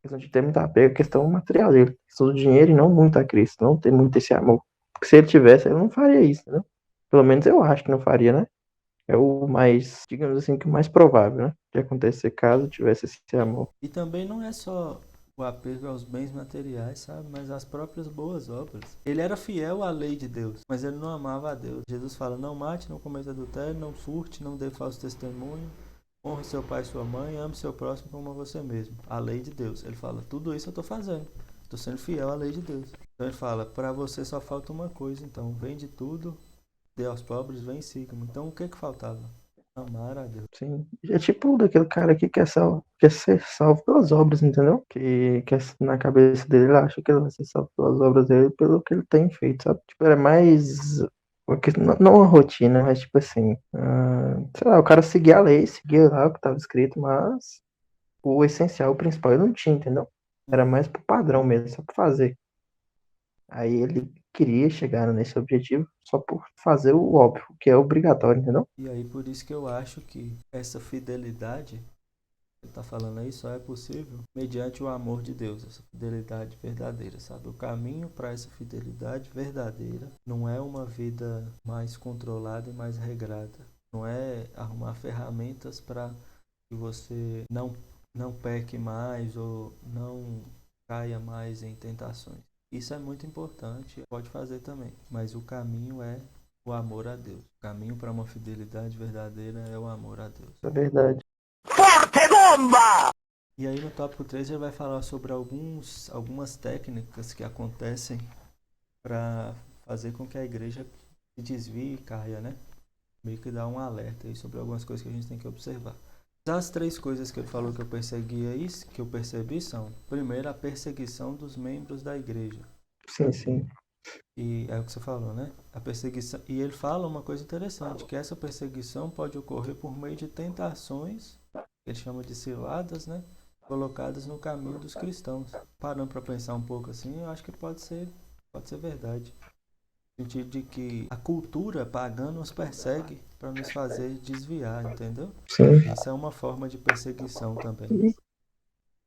questão de ter muito apego à questão material dele. Questão do dinheiro e não muito a Cristo. Não ter muito esse amor. Porque se ele tivesse, ele não faria isso, entendeu? Pelo menos eu acho que não faria, né? É o mais, digamos assim, que o mais provável, né? De acontecer caso tivesse esse amor. E também não é só o apego aos bens materiais, sabe? Mas às próprias boas obras. Ele era fiel à lei de Deus, mas ele não amava a Deus. Jesus fala, não mate, não cometa adultério, não furte, não dê falso testemunho, honre seu pai e sua mãe, ame seu próximo como a você mesmo. A lei de Deus. Ele fala, tudo isso eu estou fazendo. Estou sendo fiel à lei de Deus. Então ele fala, para você só falta uma coisa, então vende tudo, dê aos pobres, vem e siga-me. Então o que faltava? Amar a Deus. Sim. É tipo daquele cara que quer ser salvo pelas obras, entendeu? Que na cabeça dele ele acha que ele vai ser salvo pelas obras dele pelo que ele tem feito, sabe? Tipo, é mais. Não uma rotina, mas tipo assim. Sei lá, o cara seguia a lei, seguia lá o que estava escrito, mas o essencial, o principal, ele não tinha, entendeu? Era mais pro padrão mesmo, só pra fazer. Aí ele queria chegar nesse objetivo só por fazer o óbvio, que é obrigatório, entendeu? E aí por isso que eu acho que essa fidelidade que ele está falando aí só é possível mediante o amor de Deus, essa fidelidade verdadeira, sabe? O caminho para essa fidelidade verdadeira não é uma vida mais controlada e mais regrada. Não é arrumar ferramentas para que você não peque mais ou não caia mais em tentações. Isso é muito importante, pode fazer também, mas o caminho é o amor a Deus. O caminho para uma fidelidade verdadeira é o amor a Deus. É verdade. E aí no tópico 3 ele vai falar sobre algumas técnicas que acontecem para fazer com que a igreja se desvie e caia, né? Meio que dá um alerta aí sobre algumas coisas que a gente tem que observar. As 3 coisas que ele falou que eu percebi são, primeiro, a perseguição dos membros da igreja. Sim, sim. E é o que você falou, né? A perseguição. E ele fala uma coisa interessante, que essa perseguição pode ocorrer por meio de tentações, que ele chama de ciladas, né? Colocadas no caminho dos cristãos. Parando para pensar um pouco assim, eu acho que pode ser verdade. No sentido de que a cultura pagã nos persegue para nos fazer desviar, entendeu? Sim. Isso é uma forma de perseguição também.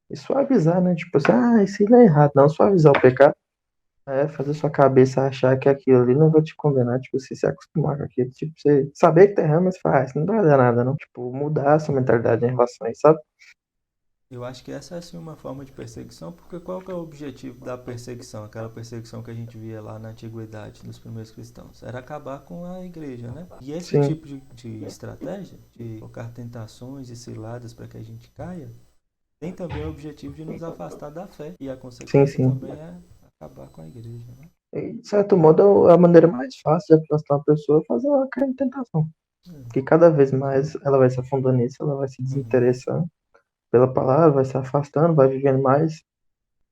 E suavizar, né? Tipo assim, isso não é errado, não. Suavizar o pecado. Fazer sua cabeça achar que aquilo ali não vai te condenar, tipo, você se acostumar com aquilo, tipo, você saber que tá errando, mas faz, não vai dar nada, não. Tipo, mudar a sua mentalidade em relação a isso, sabe? Eu acho que essa é assim uma forma de perseguição, porque qual que é o objetivo da perseguição? Aquela perseguição que a gente via lá na antiguidade, nos primeiros cristãos. Era acabar com a igreja, né? E esse Sim. tipo de estratégia, de colocar tentações e ciladas para que a gente caia, tem também o objetivo de nos afastar da fé. E a consequência Sim. também é acabar com a igreja, né? E, de certo modo, é a maneira mais fácil de afastar uma pessoa é fazer ela cair em tentação. Porque cada vez mais ela vai se afundando nisso, ela vai se desinteressando pela palavra, vai se afastando, vai vivendo mais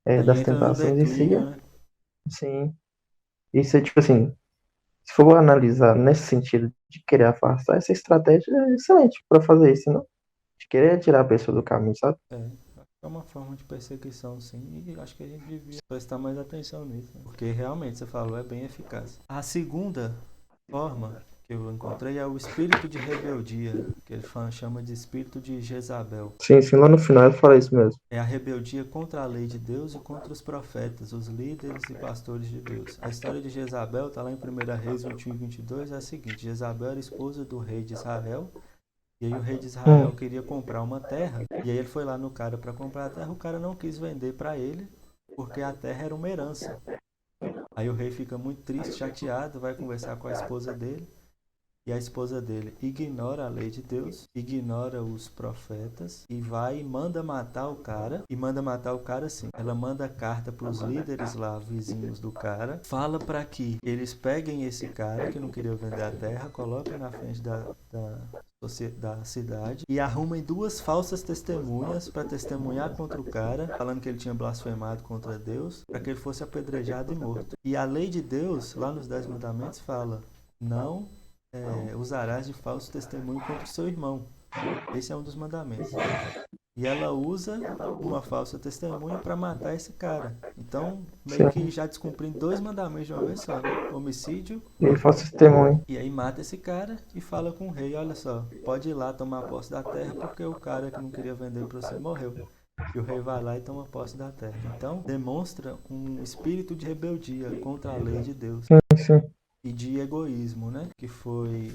Aí das entra no tentações em si. declínio, né? Sim. Isso é tipo assim, se for analisar nesse sentido de querer afastar, essa estratégia é excelente para fazer isso, não? De querer tirar a pessoa do caminho, sabe? É uma forma de perseguição, sim, e acho que a gente devia prestar mais atenção nisso, né? Porque realmente, você falou, é bem eficaz. A segunda forma que eu encontrei é o espírito de rebeldia, que ele chama de espírito de Jezabel. Sim, lá no final ele fala isso mesmo. É a rebeldia contra a lei de Deus e contra os profetas, os líderes e pastores de Deus. A história de Jezabel está lá em 1 Reis 21 e 22, é a seguinte: Jezabel era esposa do rei de Israel E aí o rei de Israel queria comprar uma terra, e aí ele foi lá no cara para comprar a terra, o cara não quis vender para ele, porque a terra era uma herança. Aí o rei fica muito triste, chateado, vai conversar com a esposa dele, e a esposa dele ignora a lei de Deus, ignora os profetas e vai e manda matar o cara. E manda matar o cara assim. Ela manda carta para os líderes lá, vizinhos do cara. Fala para que eles peguem esse cara que não queria vender a terra, coloquem na frente da cidade e arrumem duas falsas testemunhas para testemunhar contra o cara, falando que ele tinha blasfemado contra Deus, para que ele fosse apedrejado e morto. E a lei de Deus, lá nos 10 mandamentos, fala: não usarás de falso testemunho contra o seu irmão. Esse é um dos mandamentos. E ela usa uma falsa testemunha para matar esse cara. Então, meio que já descumprindo 2 mandamentos de uma vez só, né? Homicídio. E falso testemunho. E aí mata esse cara e fala com o rei: olha só, pode ir lá tomar posse da terra porque o cara que não queria vender para você morreu. E o rei vai lá e toma posse da terra. Então, demonstra um espírito de rebeldia contra a lei de Deus. Sim. E de egoísmo, né? Que foi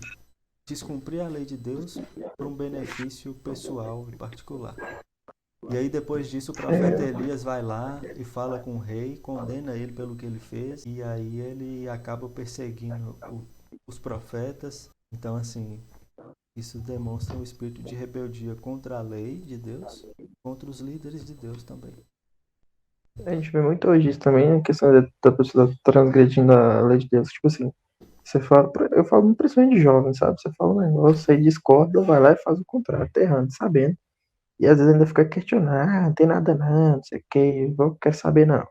descumprir a lei de Deus por um benefício pessoal e particular. E aí depois disso o profeta Elias vai lá e fala com o rei, condena ele pelo que ele fez, e aí ele acaba perseguindo os profetas. Então assim, isso demonstra um espírito de rebeldia contra a lei de Deus, contra os líderes de Deus também. A gente vê muito hoje isso também, a questão da pessoa transgredindo a lei de Deus. Tipo assim, você fala, eu falo principalmente de jovem, sabe? Você fala um negócio, aí discorda, vai lá e faz o contrário, tá errando, sabendo. E às vezes ainda fica questionando, não tem nada não sei o que, eu quero saber não.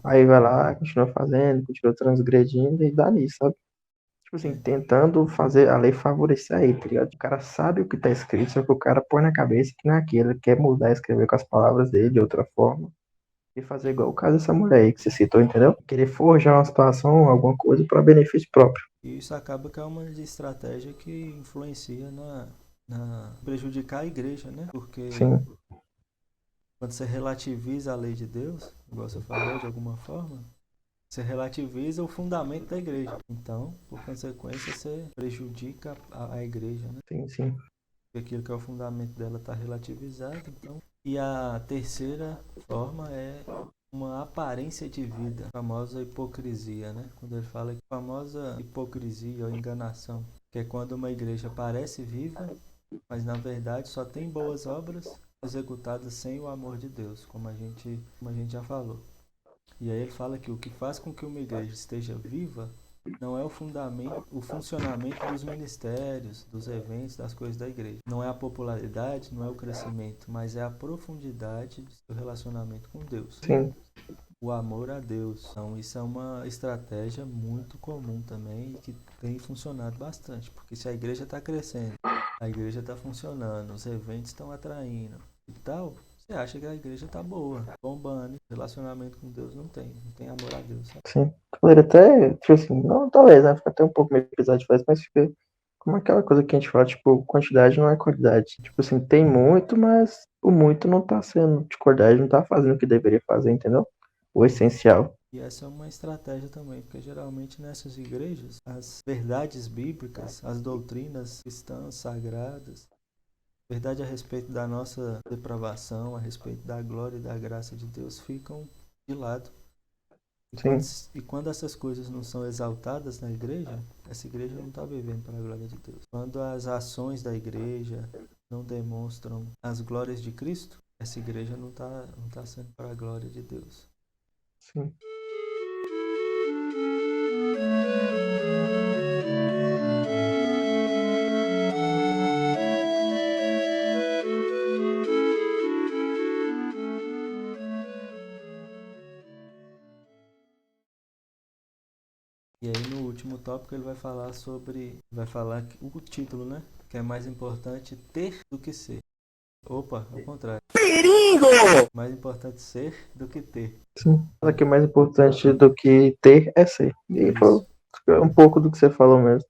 Aí vai lá, continua fazendo, continua transgredindo e dá nisso, sabe? Tipo assim, tentando fazer a lei favorecer a ele, tá ligado? O cara sabe o que tá escrito, só que o cara põe na cabeça que não é aquilo, ele quer mudar, escrever com as palavras dele de outra forma. E fazer igual o caso dessa mulher aí que você citou, entendeu? Querer forjar uma situação, alguma coisa para benefício próprio. E isso acaba que é uma estratégia que influencia na prejudicar a igreja, né? Porque Sim. quando você relativiza a lei de Deus, igual você falou de alguma forma, você relativiza o fundamento da igreja. Então, por consequência, você prejudica a igreja, né? Sim. Porque aquilo que é o fundamento dela está relativizado, então. E a terceira forma é uma aparência de vida, a famosa hipocrisia, né? Quando ele fala que a famosa hipocrisia ou enganação, que é quando uma igreja parece viva, mas na verdade só tem boas obras executadas sem o amor de Deus, como a gente já falou. E aí ele fala que o que faz com que uma igreja esteja viva não é o funcionamento dos ministérios, dos eventos, das coisas da igreja. Não é a popularidade, não é o crescimento, mas é a profundidade do seu relacionamento com Deus. Sim. O amor a Deus. Então isso é uma estratégia muito comum também e que tem funcionado bastante, porque se a igreja está crescendo, a igreja está funcionando, os eventos estão atraindo e tal, você acha que a igreja está boa, bombando, relacionamento com Deus não tem amor a Deus. Sabe? Sim. Poderia até, tipo assim, não, talvez, né? Fica até um pouco meio pesado demais, mas fica como aquela coisa que a gente fala, tipo, quantidade não é qualidade. Tipo assim, tem muito, mas o muito não tá sendo de qualidade, não tá fazendo o que deveria fazer, entendeu? O essencial. E essa é uma estratégia também, porque geralmente nessas igrejas, as verdades bíblicas, as doutrinas cristãs sagradas, verdade a respeito da nossa depravação, a respeito da glória e da graça de Deus, ficam de lado. E quando essas coisas não são exaltadas na igreja, essa igreja não está vivendo para a glória de Deus. Quando as ações da igreja não demonstram as glórias de Cristo, essa igreja não tá sendo para a glória de Deus. Sim. E aí no último tópico ele vai falar o título, né? Que é mais importante ter do que ser. Opa, ao contrário. Perigo! Mais importante ser do que ter. Sim. Fala que o mais importante do que ter é ser. E foi um pouco do que você falou mesmo.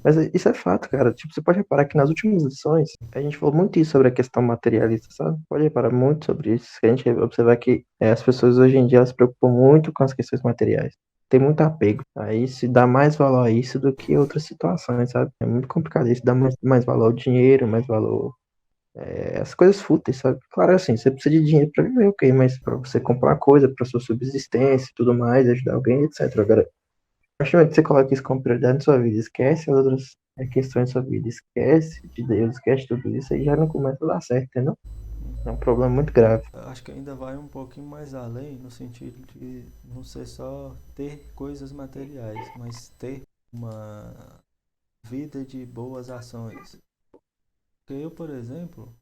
Mas isso é fato, cara. Tipo, você pode reparar que nas últimas lições a gente falou muito isso sobre a questão materialista, sabe? Pode reparar muito sobre isso. A gente observar que as pessoas hoje em dia elas se preocupam muito com as questões materiais. tem muito apego. Aí se dá mais valor a isso do que outras situações, sabe? É muito complicado isso, dá mais valor ao dinheiro, mais valor as coisas fúteis, sabe? Claro, assim, você precisa de dinheiro pra viver, ok, mas pra você comprar uma coisa, pra sua subsistência e tudo mais, ajudar alguém, etc. Agora, a partir do momento que você coloca isso como prioridade na sua vida, esquece as outras questões da sua vida, esquece de Deus, esquece tudo isso, aí já não começa a dar certo, entendeu? É um problema muito grave. Eu acho que ainda vai um pouquinho mais além, no sentido de não ser só ter coisas materiais, mas ter uma vida de boas ações. Porque eu, por exemplo,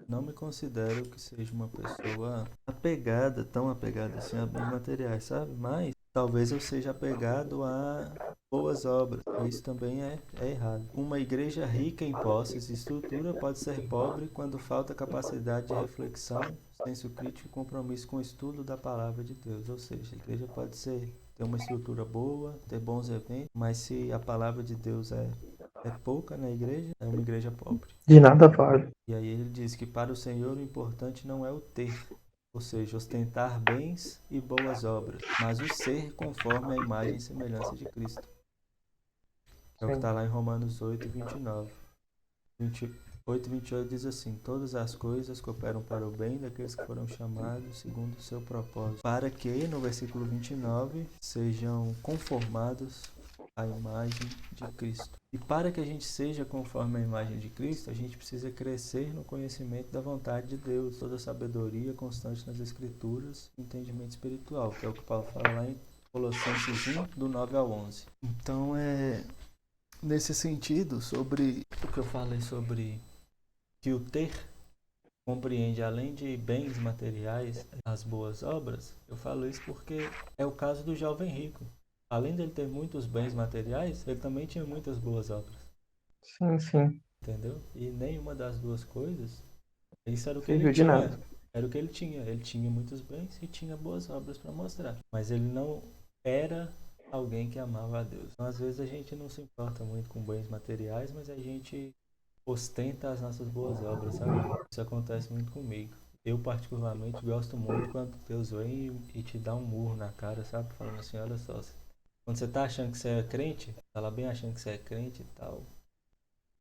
não me considero que seja uma pessoa apegada, tão apegada assim a bens materiais, sabe? Mas talvez eu seja apegado a boas obras. E isso também é errado. Uma igreja rica em posses e estrutura pode ser pobre quando falta capacidade de reflexão, senso crítico e compromisso com o estudo da palavra de Deus. Ou seja, a igreja pode ter uma estrutura boa, ter bons eventos, mas se a palavra de Deus é pouca na igreja, é uma igreja pobre. De nada vale. E aí ele diz que para o Senhor o importante não é o ter, ou seja, ostentar bens e boas obras, mas o ser conforme a imagem e semelhança de Cristo. É o que Sim. está lá em Romanos 8, 29. 28 e 28 diz assim: todas as coisas cooperam para o bem daqueles que foram chamados segundo o seu propósito, para que, no versículo 29, sejam conformados à imagem de Cristo. E para que a gente seja conforme a imagem de Cristo, a gente precisa crescer no conhecimento da vontade de Deus, toda a sabedoria constante nas Escrituras, entendimento espiritual, que é o que Paulo fala lá em Colossenses 1, do 9 ao 11. Então, nesse sentido, sobre o que eu falei sobre que o ter compreende, além de bens materiais, as boas obras, eu falo isso porque é o caso do jovem rico. Além dele ter muitos bens materiais, ele também tinha muitas boas obras. Sim, sim. Entendeu? E nenhuma das duas coisas, isso era o que ele Serviu de tinha. nada. Era o que ele tinha. Ele tinha muitos bens e tinha boas obras para mostrar. Mas ele não era alguém que amava a Deus. Então, às vezes a gente não se importa muito com bens materiais, mas a gente ostenta as nossas boas obras, sabe? Isso acontece muito comigo. Eu, particularmente, gosto muito quando Deus vem e te dá um murro na cara, sabe? Falando assim, olha só, quando você tá achando que você é crente, tá lá bem achando que você é crente e tal,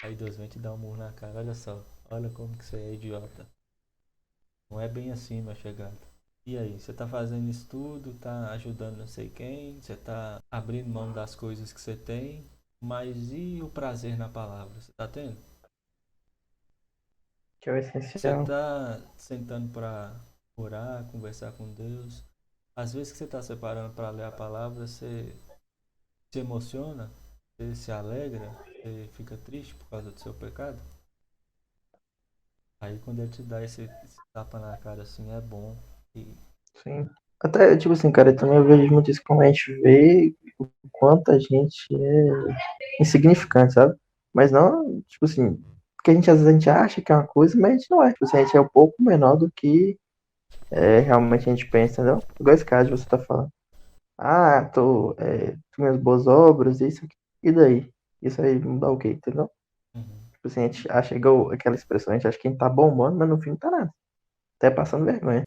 aí Deus vem te dar um murro na cara, olha só, olha como que você é idiota. Não é bem assim, meu chegado. E aí, você tá fazendo isso tudo, tá ajudando não sei quem, você tá abrindo mão das coisas que você tem, mas e o prazer na palavra? Você tá tendo? Que é o Você essencial. está sentando para orar, conversar com Deus. Às vezes que você está separando para ler a palavra, você se emociona, você se alegra, você fica triste por causa do seu pecado. Aí quando ele te dá esse tapa na cara assim, é bom. E Sim. Até, tipo assim, cara, também eu vejo muito isso como a gente vê o quanto a gente é insignificante, sabe? Mas não, tipo assim, porque às vezes a gente acha que é uma coisa, mas a gente não é. Tipo assim, a gente é um pouco menor do que realmente a gente pensa, entendeu? Igual esse caso que você tá falando. Ah, tô minhas boas obras, isso aqui. E daí? Isso aí não dá o quê, entendeu? uhum. Tipo assim, a gente acha igual aquela expressão, a gente acha que a gente tá bombando, mas no fim não tá nada. Até passando vergonha.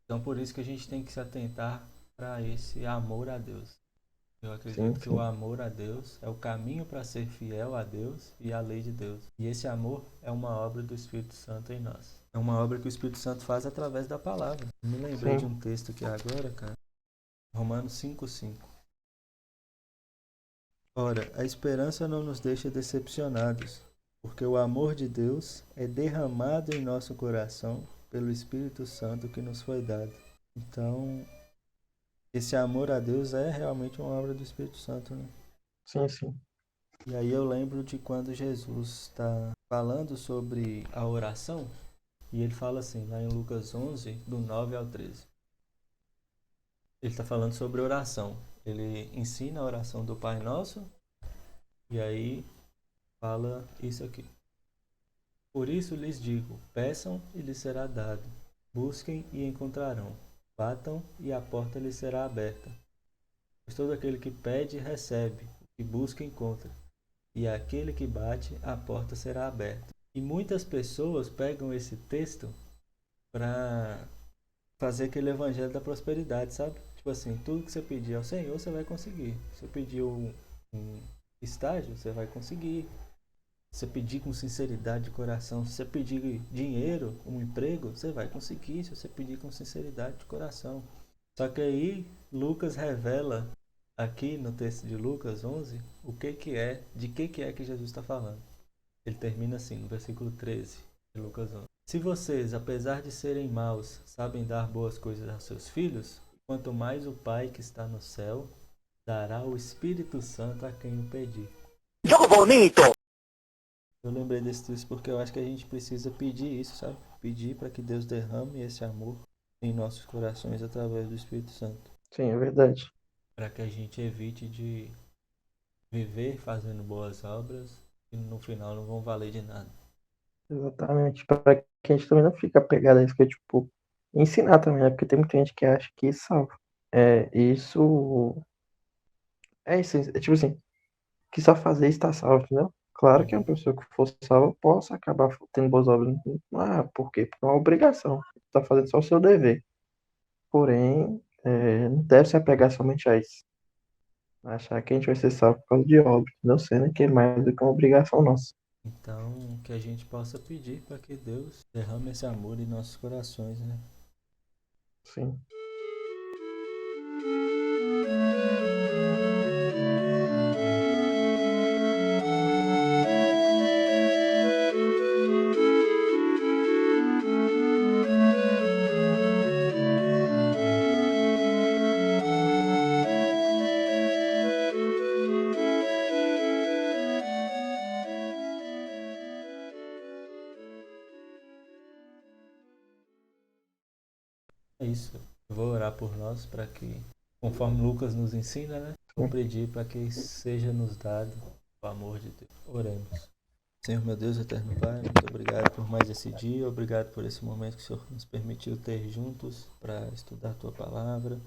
Então por isso que a gente tem que se atentar para esse amor a Deus. Eu Sim, acredito que o sim. amor a Deus é o caminho para ser fiel a Deus e à lei de Deus. E esse amor é uma obra do Espírito Santo em nós. É uma obra que o Espírito Santo faz através da palavra. Eu me lembrei de Sim. um texto aqui agora, cara. Romanos 5:5. Ora, a esperança não nos deixa decepcionados, porque o amor de Deus é derramado em nosso coração pelo Espírito Santo que nos foi dado. Então, esse amor a Deus é realmente uma obra do Espírito Santo, né? Sim, sim. E aí eu lembro de quando Jesus está falando sobre a oração, e ele fala assim, lá em Lucas 11, do 9 ao 13. Ele está falando sobre oração. Ele ensina a oração do Pai Nosso, e aí fala isso aqui. Por isso lhes digo, peçam e lhes será dado. Busquem e encontrarão. Batam e a porta lhes será aberta. Pois todo aquele que pede, recebe. O que busca, encontra. E aquele que bate, a porta será aberta. E muitas pessoas pegam esse texto para fazer aquele evangelho da prosperidade, sabe? Tipo Tipo assim, tudo que você pedir ao Senhor, você vai conseguir. Se você pedir um estágio, você vai conseguir. Se você pedir com sinceridade de coração, se você pedir dinheiro, um emprego, você vai conseguir. Se você pedir com sinceridade de coração. Só que aí, Lucas revela aqui no texto de Lucas 11, de que é que Jesus está falando. Ele termina assim, no versículo 13 de Lucas 11. Se vocês, apesar de serem maus, sabem dar boas coisas aos seus filhos, quanto mais o Pai que está no céu dará o Espírito Santo a quem o pedir. Jogo bonito! Eu lembrei desse texto porque eu acho que a gente precisa pedir isso, sabe? Pedir para que Deus derrame esse amor em nossos corações através do Espírito Santo. Sim, é verdade. Para que a gente evite de viver fazendo boas obras que no final não vão valer de nada. Exatamente. Para que a gente também não fique apegado a isso, que é tipo, ensinar também, né? Porque tem muita gente que acha que isso salva. Isso. É isso, é tipo assim, que só fazer está salvo, entendeu? Claro que uma Uhum. pessoa que for salva possa acabar tendo boas obras. Por quê? Porque é uma obrigação. Você está fazendo só o seu dever. Porém, não deve se apegar somente a isso. Achar que a gente vai ser salvo por causa de obra, não sendo que é mais do que uma obrigação nossa. Então, que a gente possa pedir para que Deus derrame esse amor em nossos corações, né? Sim. É isso. Eu vou orar por nós para que, conforme Lucas nos ensina, né? Vou pedir para que seja nos dado o amor de Deus. Oremos. Senhor, meu Deus, eterno Pai, muito obrigado por mais esse dia, obrigado por esse momento que o Senhor nos permitiu ter juntos para estudar a Tua Palavra,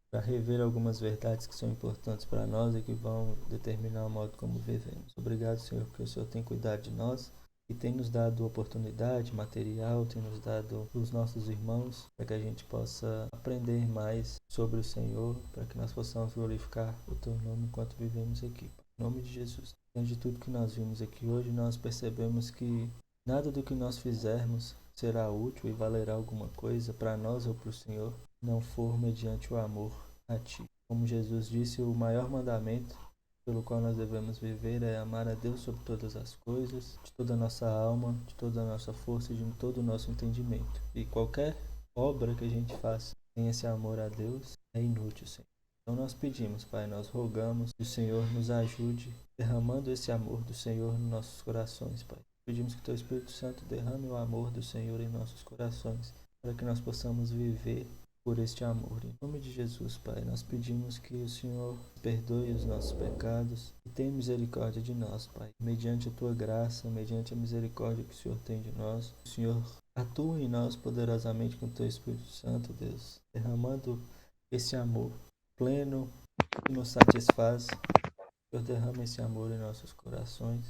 para rever algumas verdades que são importantes para nós e que vão determinar o modo como vivemos. Obrigado, Senhor, porque o Senhor tem cuidado de nós e tem nos dado oportunidade, material, tem nos dado os nossos irmãos, para que a gente possa aprender mais sobre o Senhor, para que nós possamos glorificar o Teu nome enquanto vivemos aqui. Em nome de Jesus. Diante de tudo que nós vimos aqui hoje, nós percebemos que nada do que nós fizermos será útil e valerá alguma coisa para nós ou para o Senhor, não for mediante o amor a Ti. Como Jesus disse, o maior mandamento pelo qual nós devemos viver é amar a Deus sobre todas as coisas, de toda a nossa alma, de toda a nossa força e de todo o nosso entendimento. E qualquer obra que a gente faça sem esse amor a Deus é inútil, Senhor. Então nós pedimos, Pai, nós rogamos que o Senhor nos ajude derramando esse amor do Senhor nos nossos corações, Pai. Pedimos que o Teu Espírito Santo derrame o amor do Senhor em nossos corações, para que nós possamos viver por este amor. Em nome de Jesus, Pai, nós pedimos que o Senhor perdoe os nossos pecados e tenha misericórdia de nós, Pai. Mediante a Tua graça, mediante a misericórdia que o Senhor tem de nós, o Senhor atua em nós poderosamente com o Teu Espírito Santo, Deus, derramando esse amor pleno que nos satisfaz. Senhor, derrama esse amor em nossos corações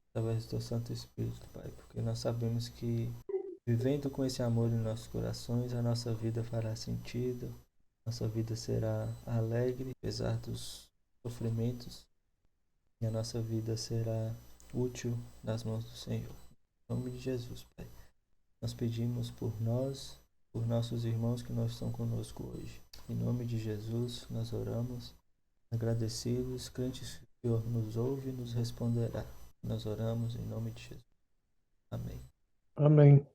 através do Teu Santo Espírito, Pai, porque nós sabemos que vivendo com esse amor em nossos corações, a nossa vida fará sentido, nossa vida será alegre, apesar dos sofrimentos, e a nossa vida será útil nas mãos do Senhor. Em nome de Jesus, Pai, nós pedimos por nós, por nossos irmãos que não estão conosco hoje. Em nome de Jesus, nós oramos, agradecidos, crentes que o Senhor nos ouve e nos responderá. Nós oramos em nome de Jesus. Amém. Amém.